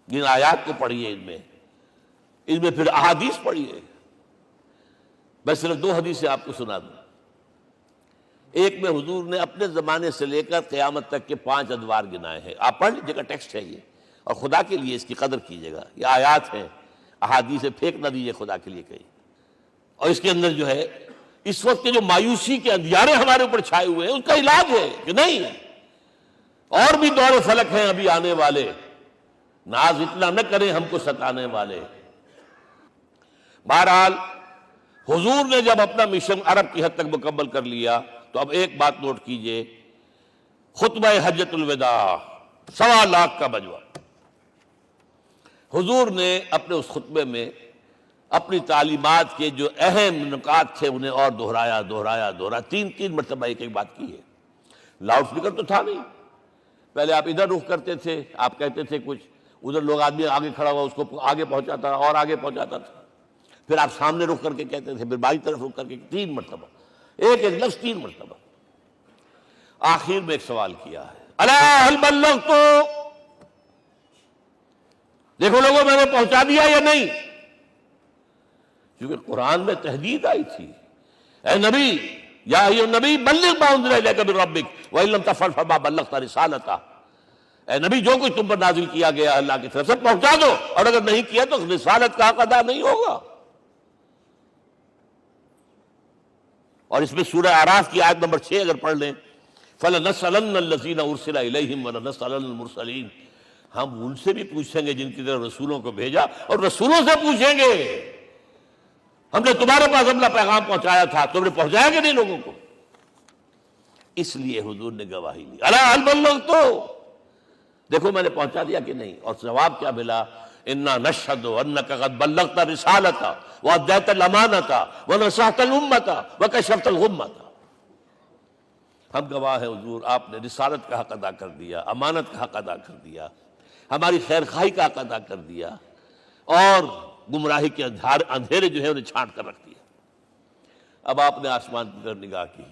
جن آیات کو پڑھیے، ان میں پھر احادیث پڑھیے۔ میں صرف 2 حدیثیں آپ کو سنا دوں۔ ایک میں حضور نے اپنے زمانے سے لے کر قیامت تک کے 5 ادوار گنائے ہیں، آپ پڑھ لیجیے گا، ٹیکسٹ ہے یہ، اور خدا کے لیے اس کی قدر کیجیے گا، یہ آیات ہیں، احادیث پھینک نہ دیجیے خدا کے لیے کہیں۔ اور اس کے اندر جو ہے اس وقت کے جو مایوسی کے اندھیارے ہمارے اوپر چھائے ہوئے ہیں، اس کا علاج ہے کہ نہیں، اور بھی دور فلک ہیں ابھی آنے والے، ناز اتنا نہ کریں ہم کو ستانے والے۔ بہرحال حضور نے جب اپنا مشن عرب کی حد تک مکمل کر لیا تو اب ایک بات نوٹ کیجئے، خطبہ حجۃ الوداع 1.25 لاکھ کا مجمع، حضور نے اپنے اس خطبے میں اپنی تعلیمات کے جو اہم نکات تھے انہیں اور دہرایا 3 مرتبہ ایک بات کی ہے۔ لاؤڈ سپیکر تو تھا نہیں، پہلے آپ ادھر رخ کرتے تھے، آپ کہتے تھے کچھ، ادھر لوگ آدمی آگے کھڑا ہوا اس کو آگے پہنچاتا اور آگے پہنچاتا تھا، پھر آپ سامنے رخ کر کے کہتے تھے، پھر بائیں طرف رخ کر کے 3 مرتبہ، ایک لفظ 3 مرتبہ۔ آخر میں ایک سوال کیا ہے، الا هل بلغت، دیکھو لوگوں میں نے پہنچا دیا یا نہیں؟ کیونکہ قرآن میں تحدید آئی تھی، اے نبی یا ایھا النبی بلغ ما انزل الیک من ربک وان لم تفعل فما بلغت رسالتہ، اے نبی جو کچھ تم پر نازل کیا گیا اللہ کی طرف سے پہنچا دو، اور اگر نہیں کیا تو رسالت کا حق ادا نہیں ہوگا۔ اور اس میں سورہ اعراف کی آیت نمبر 6 اگر پڑھ لیں، فَلَنَسْأَلَنَّ الَّذِينَ أُرْسِلَ إِلَيْهِمْ وَلَنَسْأَلَنَّ الْمُرْسَلِينَ، ہم ان سے بھی پوچھیں گے جن کی طرف رسولوں کو بھیجا، اور رسولوں سے پوچھیں گے ہم نے تمہارے پاس اپنا پیغام پہنچایا تھا، تم نے پہنچایا کہ نہیں لوگوں کو؟ اس لیے حضور نے گواہی دی، الا هل بلغت، دیکھو میں نے پہنچا دیا کہ نہیں؟ اور جواب کیا ملا؟ انا نشهد انك قد بلغت رسالتہ واديت الامانۃ ونصحت الامۃ وکشفت الغمۃ، ہم گواہ ہیں حضور آپ نے رسالت کا حق ادا کر دیا، امانت کا حق ادا کر دیا، ہماری خیر خواہی کا حق ادا کر دیا، اور گمراہی کے اندھیرے جو ہے انہیں چھانٹ کر رکھ دیا۔ اب آپ نے آسمان کی طرف نگاہ کی،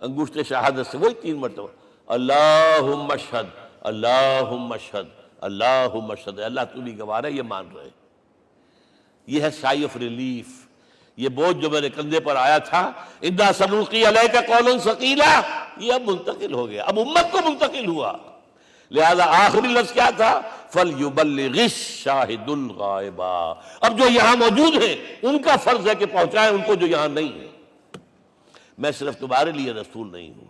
انگشت شہادت سے وہی 3 مرتبہ اللہم اشہد اللہم اشہد اللہم اشہد، اللہ تو بھی گواہ ہے، یہ مان رہے۔ یہ ہے سائی آف ریلیف، یہ بوجھ جو میرے کندھے پر آیا تھا، انا سنلقی علیک قولا ثقیلا، یہ اب منتقل ہو گیا، اب امت کو منتقل ہوا۔ لہذا آخری لفظ کیا تھا؟ فَلْيُبَلِّغِ الشَّاهِدُ الْغَائِبَ، اب جو یہاں موجود ہیں ان کا فرض ہے کہ پہنچائیں ان کو جو یہاں نہیں ہے۔ میں صرف تمہارے لیے رسول نہیں ہوں،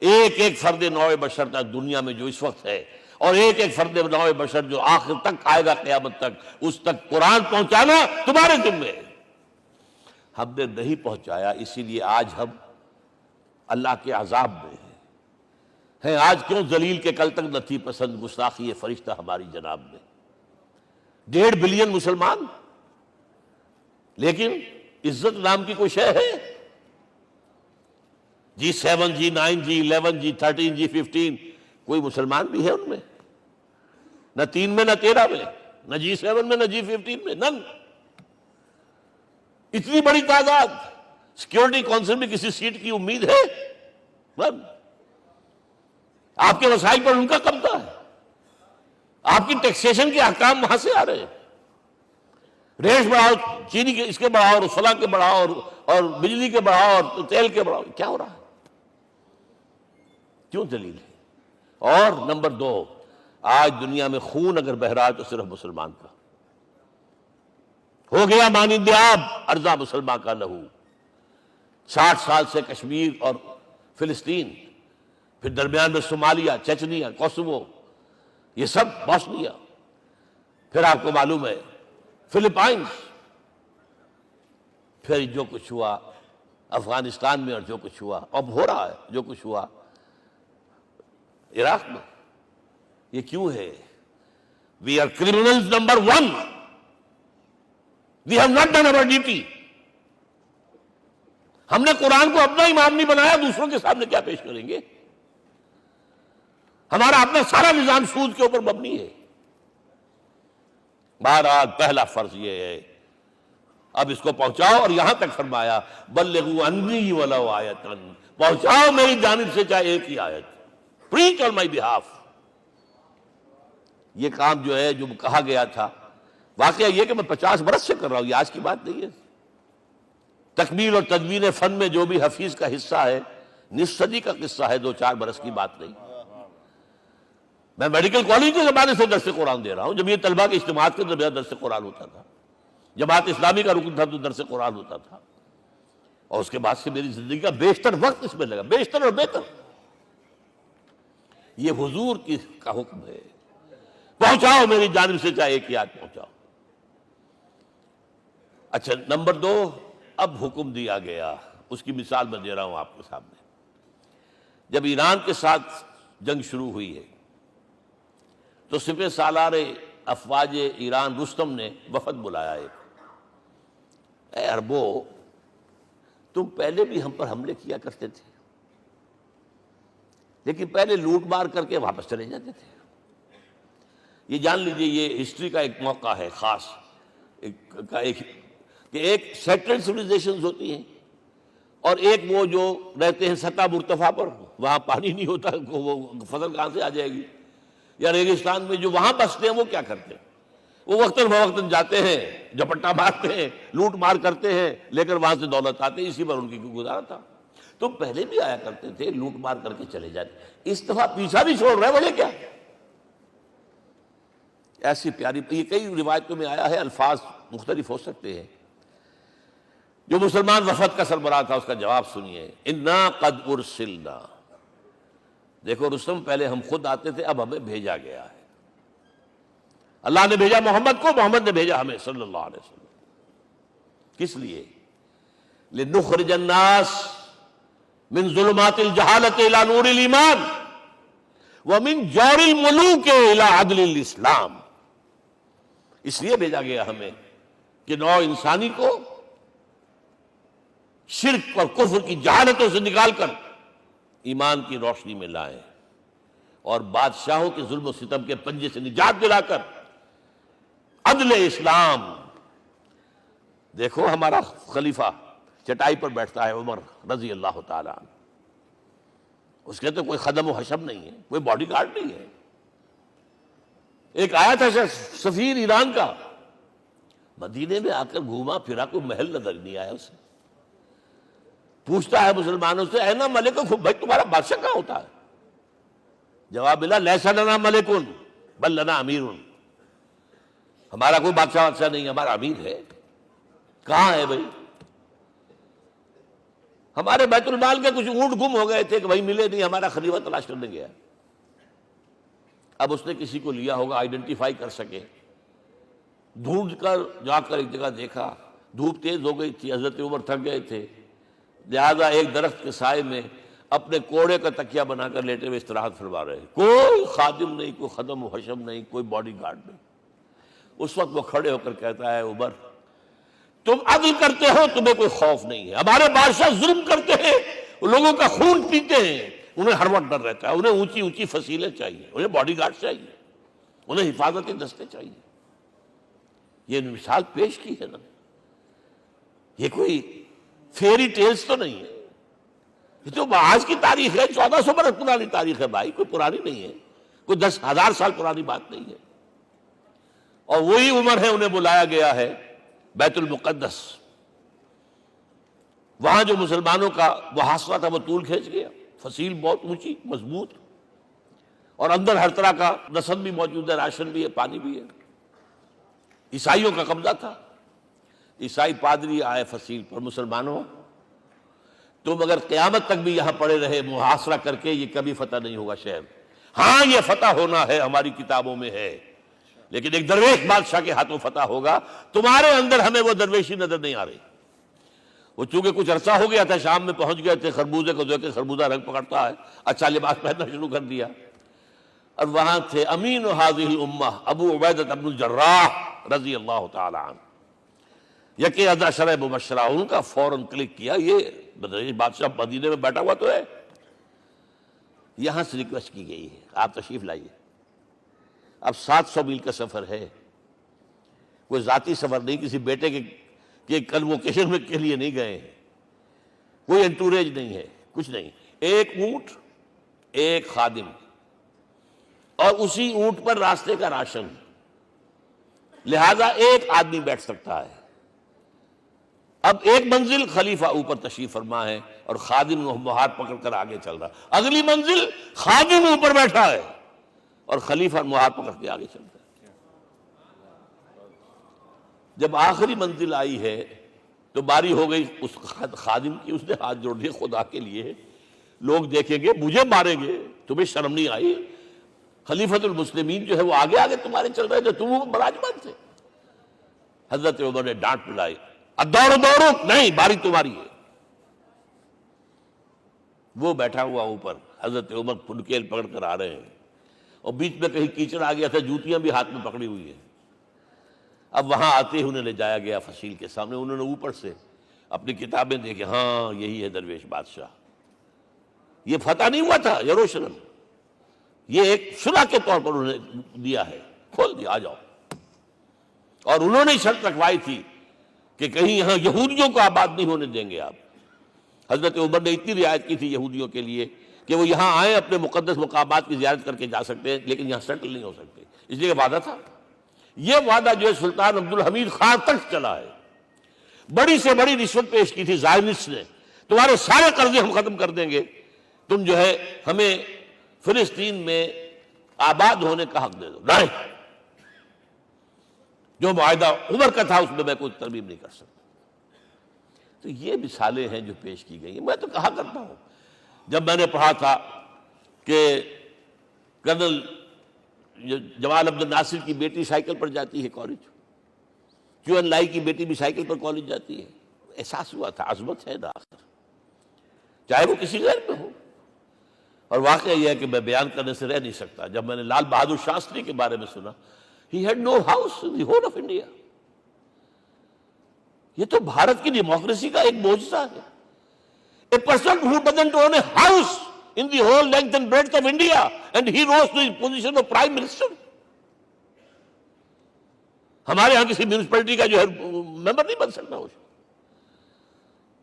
ایک فرد نوع بشر تک دنیا میں جو اس وقت ہے، اور ایک فرد نوع بشر جو آخر تک آئے گا قیامت تک، اس تک قرآن پہنچانا تمہارے ذمہ ہے۔ ہم نے نہیں پہنچایا، اسی لیے آج ہم اللہ کے عذاب میں ہیں۔ آج کیوں ذلیل کے کل تک نہ تھی پسند گستاخی فرشتہ ہماری جناب میں؟ 1.5 بلین مسلمان، لیکن عزت نام کی کوئی شے ہے؟ G7 G9 G11 G13 G15 کوئی مسلمان بھی ہے ان میں؟ نہ 3 میں نہ 13 میں، نہ G7 میں نہ G15 میں، نن۔ اتنی بڑی تعداد، سیکیورٹی کونسل میں کسی سیٹ کی امید ہے؟ نن۔ آپ کے وسائل پر ان کا قبضہ ہے، آپ کی ٹیکسیشن کے احکام وہاں سے آ رہے ہیں، ریٹس بڑھاؤ، چینی کے اس کے بڑھاؤ، اور فلاں کے بڑھاؤ، اور بجلی کے بڑھاؤ، اور تیل کے بڑھاؤ، کیا ہو رہا ہے؟ کیوں دلیل ہے؟ اور نمبر 2، آج دنیا میں خون اگر بہ رہا ہے تو صرف مسلمان کا ہو گیا، مانند آب ارضا مسلمان کا لہو۔ 60 سال سے کشمیر اور فلسطین، پھر درمیان میں صومالیہ، چچنیا، کوسوو، یہ سب بوسنیا، پھر آپ کو معلوم ہے فلپائنز، پھر جو کچھ ہوا افغانستان میں، اور جو کچھ ہوا اب ہو رہا ہے، جو کچھ ہوا عراق میں۔ یہ کیوں ہے؟ We are criminals number 1. We have not done our duty. ہم نے قرآن کو اپنا امام نہیں بنایا، دوسروں کے سامنے کیا پیش کریں گے؟ ہمارا اپنا سارا نظام سود کے اوپر مبنی ہے۔ بہرحال پہلا فرض یہ ہے، اب اس کو پہنچاؤ، اور یہاں تک فرمایا بلغوا عنی ولو آیۃ، پہنچاؤ میری جانب سے چاہے ایک ہی آیت، preach on my behalf۔ یہ کام جو ہے، جو کہا گیا تھا، واقعہ یہ کہ میں 50 برس سے کر رہا ہوں، یہ آج کی بات نہیں ہے۔ تکمیل اور تدوین فن میں جو بھی حفیظ کا حصہ ہے، نصف صدی کا قصہ ہے، 2-4 برس کی بات نہیں۔ میں میڈیکل کالج کے زمانے سے درس قرآن دے رہا ہوں، جب یہ طلبہ کے اجتماعات کے درمیان درس قرآن ہوتا تھا، جماعت اسلامی کا رکن تھا تو درس قرآن ہوتا تھا، اور اس کے بعد سے میری زندگی کا بیشتر وقت اس میں لگا، بیشتر اور بہتر۔ یہ حضور کا حکم ہے، پہنچاؤ میری جانب سے چاہے ایک یاد پہنچاؤ۔ اچھا، نمبر 2، اب حکم دیا گیا، اس کی مثال میں دے رہا ہوں آپ کے سامنے۔ جب ایران کے ساتھ جنگ شروع ہوئی ہے تو سپہ سالار افواج ایران رستم نے وفد بلایا اے عربو، تم پہلے بھی ہم پر حملے کیا کرتے تھے، لیکن پہلے لوٹ مار کر کے واپس چلے جاتے تھے۔ یہ جان لیجئے، یہ ہسٹری کا ایک موقع ہے خاص، کہ ایک سیٹلڈ سویلائزیشنز ہوتی ہیں اور ایک وہ جو رہتے ہیں سطح مرتفع پر، وہاں پانی نہیں ہوتا، وہ فصل کہاں سے آ جائے گی، یا ریگستان میں جو وہاں بستے ہیں وہ کیا کرتے ہیں؟ وہ وقتاً فوقتاً جاتے ہیں، جھپٹا مارتے ہیں، لوٹ مار کرتے ہیں، لے کر وہاں سے دولت آتے ہیں، اسی پر ان کی گزارا تھا۔ تم پہلے بھی آیا کرتے تھے، لوٹ مار کر کے چلے جاتے، اس دفعہ پیچھا بھی چھوڑ رہے، وجہ کیا؟ ایسی پیاری، یہ کئی روایتوں میں آیا ہے، الفاظ مختلف ہو سکتے ہیں۔ جو مسلمان وفد کا سربراہ تھا اس کا جواب سنیے، انا قد ارسلنا، دیکھو رستم، پہلے ہم خود آتے تھے، اب ہمیں بھیجا گیا ہے، اللہ نے بھیجا محمد کو، محمد نے بھیجا ہمیں صلی اللہ علیہ وسلم۔ کس لیے؟ لنخرج الناس من ظلمات الجہالت الى نور الایمان ومن جور الملوک الى عدل الاسلام، اس لیے بھیجا گیا ہمیں کہ نوع انسانی کو شرک اور کفر کی جہالتوں سے نکال کر ایمان کی روشنی میں لائیں، اور بادشاہوں کے ظلم و ستم کے پنجے سے نجات دلا کر عدل اسلام۔ دیکھو ہمارا خلیفہ چٹائی پر بیٹھتا ہے، عمر رضی اللہ تعالیٰ عنہ، اس کے تو کوئی خدم و حشم نہیں ہے، کوئی باڈی گارڈ نہیں ہے۔ ایک آیا تھا سفیر ایران کا، مدینے میں آ کر گھوما پھرا، کوئی محل نظر نہیں آیا اسے، پوچھتا ہے مسلمانوں سے، اینا ملک، بھائی تمہارا بادشاہ کہاں ہوتا ہے؟ جواب ملا، لیسا لنا ملکن بل لنا امیر، ہمارا کوئی بادشاہ نہیں، ہمارا امیر ہے۔ کہاں ہے بھائی؟ ہمارے بیت المال کے کچھ اونٹ گم ہو گئے تھے کہ بھائی ملے نہیں، ہمارا خلیفہ تلاش کرنے گیا۔ اب اس نے کسی کو لیا ہوگا، آئیڈینٹیفائی کر سکے، ڈھونڈ کر جا کر ایک جگہ دیکھا، دھوپ تیز ہو گئی تھی، حضرت عمر تھک گئے تھے، لہذا ایک درخت کے سائے میں اپنے کوڑے کا تکیہ بنا کر لیٹے ہوئے استراحت فرما رہے، کوئی خادم نہیں، کوئی خدم و حشم نہیں، کوئی باڈی گارڈ نہیں۔ اس وقت وہ کھڑے ہو کر کہتا ہے، عمر تم عدل کرتے ہو، تمہیں کوئی خوف نہیں ہے، ہمارے بادشاہ ظلم کرتے ہیں، لوگوں کا خون پیتے ہیں، انہیں ہر وقت ڈر رہتا ہے، انہیں اونچی اونچی فصیلیں چاہیے، انہیں باڈی گارڈ چاہیے، انہیں حفاظتی دستے چاہیے۔ یہ مثال پیش کی ہے نا، یہ کوئی فیری ٹیلز تو نہیں ہے، یہ تو آج کی تاریخ ہے، 1400 برس پرانی تاریخ ہے بھائی، کوئی پرانی نہیں ہے، کوئی 10,000 سال پرانی بات نہیں ہے۔ اور وہی عمر ہے، انہیں بلایا گیا ہے بیت المقدس، وہاں جو مسلمانوں کا محاصرہ تھا وہ طول کھینچ گیا، فصیل بہت اونچی مضبوط، اور اندر ہر طرح کا رسد بھی موجود ہے، راشن بھی ہے، پانی بھی ہے۔ عیسائیوں کا قبضہ تھا، عیسائی پادری آئے فصیل پر، مسلمانوں تم اگر قیامت تک بھی یہاں پڑے رہے محاصرہ کر کے، یہ کبھی فتح نہیں ہوگا شہر، ہاں یہ فتح ہونا ہے، ہماری کتابوں میں ہے، لیکن ایک درویش بادشاہ کے ہاتھوں فتح ہوگا، تمہارے اندر ہمیں وہ درویشی نظر نہیں آ رہی۔ وہ چونکہ کچھ عرصہ ہو گیا تھا، شام میں پہنچ گئے تھے، خربوزے کو جو کہ خربوزہ رنگ پکڑتا ہے، اچھا لباس پہننا شروع کر دیا، اور وہاں تھے امین هذه الامہ ابو عبیدہ بن الجراح رضی اللہ تعالی عنہ، یکی ازا شرع مبشرہ، ان کا فوراً کلک کیا، یہ بادشاہ مدینے میں بیٹھا ہوا تو ہے، یہاں سے ریکویسٹ کی گئی ہے آپ تشریف لائیے۔ اب 700 میل کا سفر ہے، کوئی ذاتی سفر نہیں، کسی بیٹے کے کنووکیشن میں کے لیے نہیں گئے ہیں، کوئی انٹوریج نہیں ہے، کچھ نہیں، ایک اونٹ، ایک خادم، اور اسی اونٹ پر راستے کا راشن، لہذا ایک آدمی بیٹھ سکتا ہے۔ اب ایک منزل خلیفہ اوپر تشریف فرما ہے اور خادم ہاتھ پکڑ کر آگے چل رہا، اگلی منزل خادم اوپر بیٹھا ہے اور خلیفہ ہاتھ پکڑ کے آگے چلتا ہے۔ جب آخری منزل آئی ہے تو باری ہو گئی اس خادم کی، اس نے ہاتھ جوڑ دیے، خدا کے لیے لوگ دیکھیں گے، مجھے ماریں گے، تمہیں شرم نہیں آئی؟ خلیفۃ المسلمین جو ہے وہ آگے آگے تمہارے چل رہے تھے، تم براجمان تھے۔ حضرت عمر نے ڈانٹ پلائی، اب دوڑو دوڑو، نہیں، باری تمہاری ہے۔ وہ بیٹھا ہوا اوپر، حضرت عمر پھنکیل پکڑ کر آ رہے ہیں، اور بیچ میں کہیں کیچڑ آ گیا تھا، جوتیاں بھی ہاتھ میں پکڑی ہوئی ہیں۔ اب وہاں آتے ہی انہیں لے جایا گیا فصیل کے سامنے، انہوں نے اوپر سے اپنی کتابیں دیکھیں، ہاں یہی ہے درویش بادشاہ، یہ فتح نہیں ہوا تھا یروشلم، یہ ایک صلح کے طور پر انہوں نے دیا ہے، کھول دیا، آ جاؤ۔ اور انہوں نے شرط رکھوائی تھی کہ کہیں یہاں یہودیوں کو آباد نہیں ہونے دیں گے آپ۔ حضرت عمر نے اتنی رعایت کی تھی یہودیوں کے لیے کہ وہ یہاں آئیں، اپنے مقدس مقامات کی زیارت کر کے جا سکتے ہیں، لیکن یہاں سیٹل نہیں ہو سکتے، اس لیے وعدہ تھا۔ یہ وعدہ جو ہے سلطان عبدالحمید خان تک چلا ہے۔ بڑی سے بڑی رشوت پیش کی تھی زائنسٹ نے، تمہارے سارے قرضے ہم ختم کر دیں گے، تم جو ہے ہمیں فلسطین میں آباد ہونے کا حق دے دو۔ نہیں، جو معاہدہ عمر کا تھا اس میں میں کوئی ترمیم نہیں کر سکتا۔ تو یہ مثالیں ہیں جو پیش کی گئی ہیں۔ میں تو کہا کرتا ہوں، جب میں نے پڑھا تھا کہ کرنل جمال عبد الناصر کی بیٹی سائیکل پر جاتی ہے کالج، چون لائی کی بیٹی بھی سائیکل پر کالج جاتی ہے، احساس ہوا تھا عظمت ہے نا آخر، چاہے وہ کسی غیر میں ہو۔ اور واقعہ یہ ہے کہ میں بیان کرنے سے رہ نہیں سکتا، جب میں نے لال بہادر شاستری کے بارے میں سنا، he had no house in the whole of India۔ یہ تو بھارت کی ڈیموکریسی کا ایک معجزہ ہے۔ A person who doesn't own a house in the whole length and breadth of India and he rose to the position of prime minister۔ ہمارے ہاں کسی میونسپلٹی کا جو ہے ممبر نہیں بن سکتا،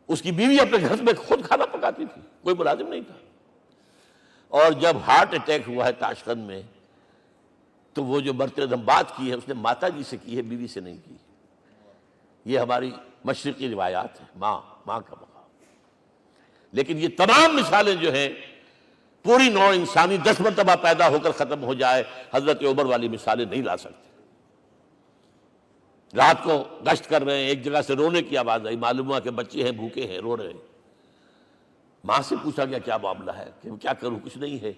اس کی بیوی اپنے گھر میں خود کھانا پکاتی تھی، کوئی ملازم نہیں تھا۔ اور جب ہارٹ اٹیک ہوا ہے تاشقند میں، تو وہ جو مرتے دم بات کی ہے اس نے ماتا جی سے کی ہے، بیوی سے نہیں کی۔ یہ ہماری مشرقی روایات ہیں، ماں کا مقام۔ لیکن یہ تمام مثالیں جو ہیں، پوری نوع انسانی 10 مرتبہ پیدا ہو کر ختم ہو جائے، حضرت عمر والی مثالیں نہیں لا سکتے۔ رات کو گشت کر رہے ہیں، ایک جگہ سے رونے کی آواز آئی، معلوم ہوا کہ بچے ہیں، بھوکے ہیں، رو رہے ہیں۔ ماں سے پوچھا گیا کیا معاملہ ہے، کہ کیا کروں، کچھ نہیں ہے،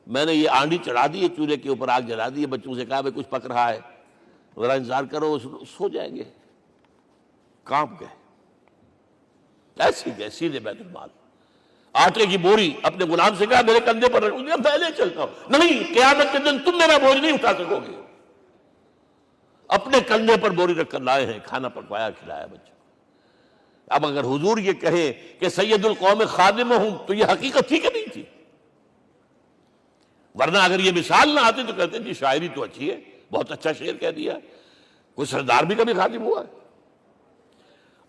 میں نے یہ آنڈی چڑھا دی ہے، چولہے کے اوپر آگ جلا دی ہے، بچوں سے کہا بھائی کچھ پک رہا ہے، ذرا انتظار کرو، سو جائیں گے۔ کانپ گئے، ایسی گئے سیدھے بیت المال۔ آٹے کی بوری اپنے غلام سے کہا میرے کندھے پر رکھ، میں پہلے چلتا ہوں۔ نہیں، قیامت کے دن تم میرا بوجھ نہیں اٹھا سکو گے۔ اپنے کندھے پر بوری رکھ کر لائے ہیں، کھانا پکوایا، کھلایا بچوں۔ اب اگر حضور یہ کہے کہ سید القوم خادمہم، تو یہ حقیقت تھی کہ نہیں تھی؟ ورنہ اگر یہ مثال نہ آتی تو کہتے ہیں جی شاعری تو اچھی ہے، بہت اچھا شعر کہہ دیا، کوئی سردار بھی کبھی خادم ہوا ہے۔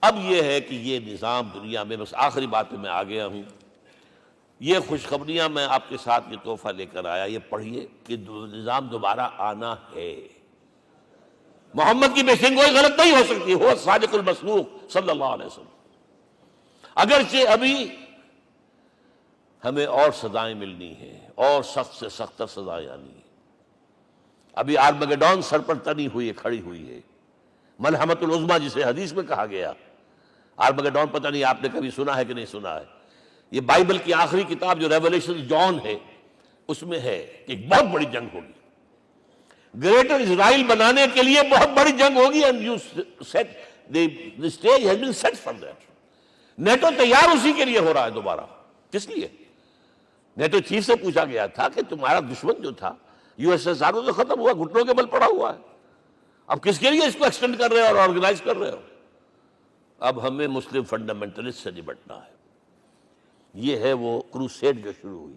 اب یہ ہے کہ یہ نظام دنیا میں، بس آخری بات پہ میں آ گیا ہوں، یہ خوشخبریاں میں آپ کے ساتھ یہ تحفہ لے کر آیا، یہ پڑھیے کہ نظام دوبارہ آنا ہے۔ محمد کی پیشن گوئی غلط نہیں ہو سکتی، ہو صادق المصدوق صلی اللہ علیہ وسلم۔ اگرچہ ابھی ہمیں اور سزائیں ملنی ہیں، اور سخت سے سختر سزائیں آنی ہیں۔ ابھی آرمگڈون سر پر تنی ہوئی ہے، کھڑی ہوئی ہے، ملحمۃ العظمیٰ جسے حدیث میں کہا گیا۔ آرمگڈون پتہ نہیں آپ نے کبھی سنا ہے کہ نہیں سنا ہے؟ یہ بائبل کی آخری کتاب جو ریولیشن جان ہے، اس میں ہے کہ ایک بہت بڑی جنگ ہوگی، گریٹر اسرائیل بنانے کے لیے بہت بڑی جنگ ہوگی، and you set the stage has been set for that۔ NATO تیار اسی کے لیے ہو رہا ہے دوبارہ۔ کس لیے؟ نیٹو چیف سے پوچھا گیا تھا کہ تمہارا دشمن جو تھا USSR تو ختم ہوا، گھٹنوں کے بل پڑا ہوا ہے، اب کس کے لیے اس کو ایکسٹینڈ کر رہے ہو اور آرگنائز کر رہے ہو؟ اب ہمیں مسلم فنڈامنٹلسٹ سے نمٹنا ہے۔ یہ ہے وہ کروسیڈ جو شروع ہوئی۔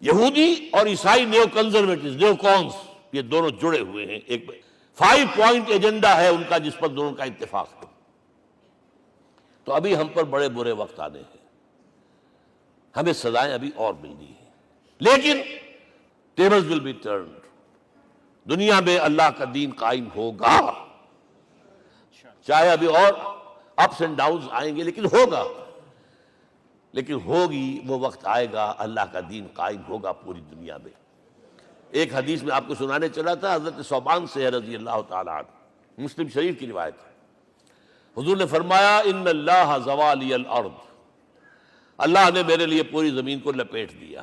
یہودی اور عیسائی نیو کنزرویٹوز، نیو کونس، یہ دونوں جڑے ہوئے ہیں، ایک 5 پوائنٹ ایجنڈا ہے ان کا جس پر دونوں کا اتفاق ہے۔ تو ابھی ہم پر بڑے برے وقت آنے ہیں، ہمیں سزائیں ابھی اور ملنی ہیں، لیکن ٹیبلز ول بی ٹرنڈ، دنیا میں اللہ کا دین قائم ہوگا، چاہے ابھی اور اپس اینڈ ڈاؤنز آئیں گے، لیکن ہوگا، لیکن ہوگی، وہ وقت آئے گا اللہ کا دین قائم ہوگا پوری دنیا میں۔ ایک حدیث میں آپ کو سنانے چلا تھا، حضرت ثوبان سے ہے رضی اللہ تعالیٰ عنہ، مسلم شریف کی روایت ہے۔ حضور نے فرمایا ان اللہ زوالی الارض، اللہ نے میرے لیے پوری زمین کو لپیٹ دیا۔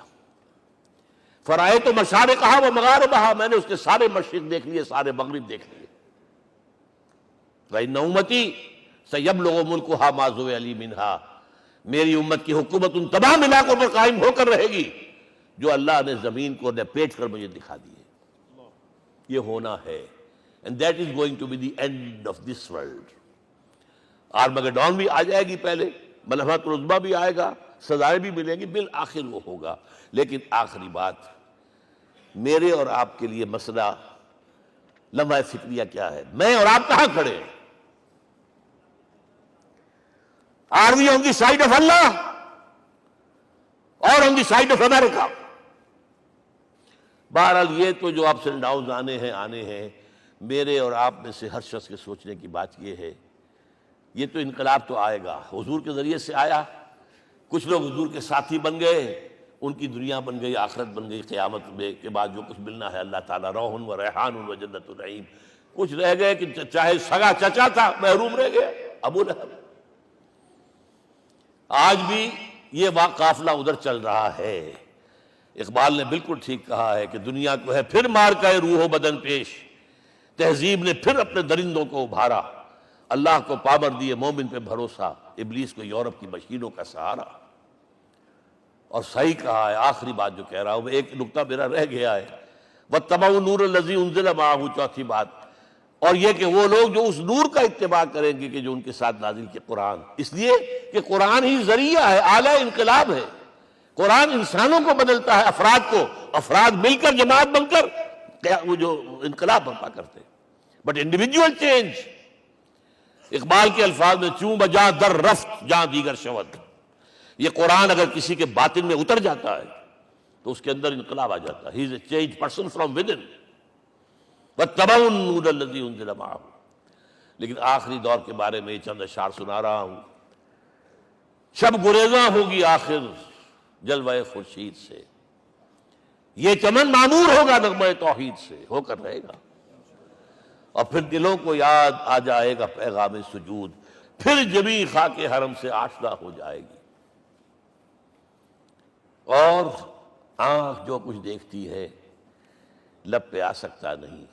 فرائیت مشارقہا و مغاربہا، میں نے اس کے سارے مشرق دیکھ لیے، سارے مغرب دیکھ لیے۔ وَإِنَّ أُمَّتِي سَيَبْلُغُ مُلْكُهَا مَا زُوِّئَ لِي مِنْهَا، میری امت کی حکومت ان تمام علاقوں پر قائم ہو کر رہے گی جو اللہ نے زمین کو لپیٹ کر مجھے دکھا دی ہے. یہ ہونا ہے. And that is going to be the end of this world. Armageddon بھی آ جائے گی پہلے، ملحمۃ العظمیٰ بھی آئے گا، سزائیں بھی ملیں گی، بالآخر وہ ہوگا. لیکن آخری بات، میرے اور آپ کے لیے مسئلہ لمحہ فکریہ کیا ہے؟ میں اور آپ کہاں کھڑے ہیں؟ Are we on the side of Allah or on the side of America? بہرحال یہ تو جو اپس اینڈ ڈاؤنز آنے ہیں، میرے اور آپ میں سے ہر شخص کے سوچنے کی بات یہ ہے، یہ تو انقلاب تو آئے گا، حضور کے ذریعے سے آیا، کچھ لوگ حضور کے ساتھی بن گئے، ان کی دنیا بن گئی، آخرت بن گئی، قیامت میں کے بعد جو کچھ ملنا ہے اللہ تعالیٰ روح و ریحان و جنت النعیم. کچھ رہ گئے کہ چاہے سگا چچا تھا محروم رہ گئے، ابو لہب. آج بھی یہ قافلہ ادھر چل رہا ہے. اقبال نے بالکل ٹھیک کہا ہے کہ دنیا کو ہے پھر مار کا روح و بدن پیش، تہذیب نے پھر اپنے درندوں کو ابھارا، اللہ کو پابر دیے مومن پہ بھروسہ، ابلیس کو یورپ کی مشینوں کا سہارا. اور صحیح کہا ہے، آخری بات جو کہہ رہا ہوں، ایک نکتہ میرا رہ گیا ہے، وَاتَّبَعُوا النُّورَ الَّذِي أُنزِلَ مَعَهُ، چوتھی بات، اور یہ کہ وہ لوگ جو اس نور کا اتباع کریں گے کہ جو ان کے ساتھ نازل کیا قرآن، اس لیے کہ قرآن ہی ذریعہ ہے، آلہ انقلاب ہے. قرآن انسانوں کو بدلتا ہے، افراد کو، افراد مل کر جماعت بن کر وہ جو انقلاب برپا کرتے ہیں. بٹ انڈیویجول چینج، اقبال کے الفاظ میں چوں بجا در رفت جہاں دیگر شود، یہ قرآن اگر کسی کے باطن میں اتر جاتا ہے تو اس کے اندر انقلاب آ جاتا ہے. He is a change person from within. وَاتَّبَعُوا النُّورَ الَّذِي أُنزِلَ مَعَهُ. لیکن آخری دور کے بارے میں چند اشعار سنا رہا ہوں. شب گریزاں ہوگی آخر جلوہ خورشید سے، یہ چمن معمور ہوگا نغمہ توحید سے، ہو کر رہے گا. اور پھر دلوں کو یاد آ جائے گا پیغام سجود، پھر جبیں خاک حرم سے آشنا ہو جائے گی. اور آنکھ جو کچھ دیکھتی ہے لب پہ آ سکتا نہیں.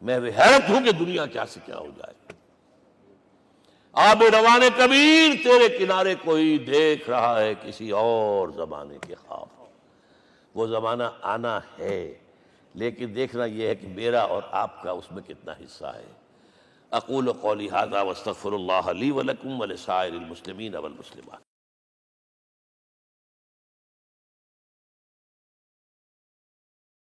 میں بھی حیرت ہوں کہ دنیا کیا سے کیا ہو جائے. آب روان کبیر تیرے کنارے کوئی دیکھ رہا ہے کسی اور زمانے کے خواب. وہ زمانہ آنا ہے، لیکن دیکھنا یہ ہے کہ میرا اور آپ کا اس میں کتنا حصہ ہے. اقول قولی ھذا واستغفر اللہ لی ولکم ولسائر المسلمین والمسلمات.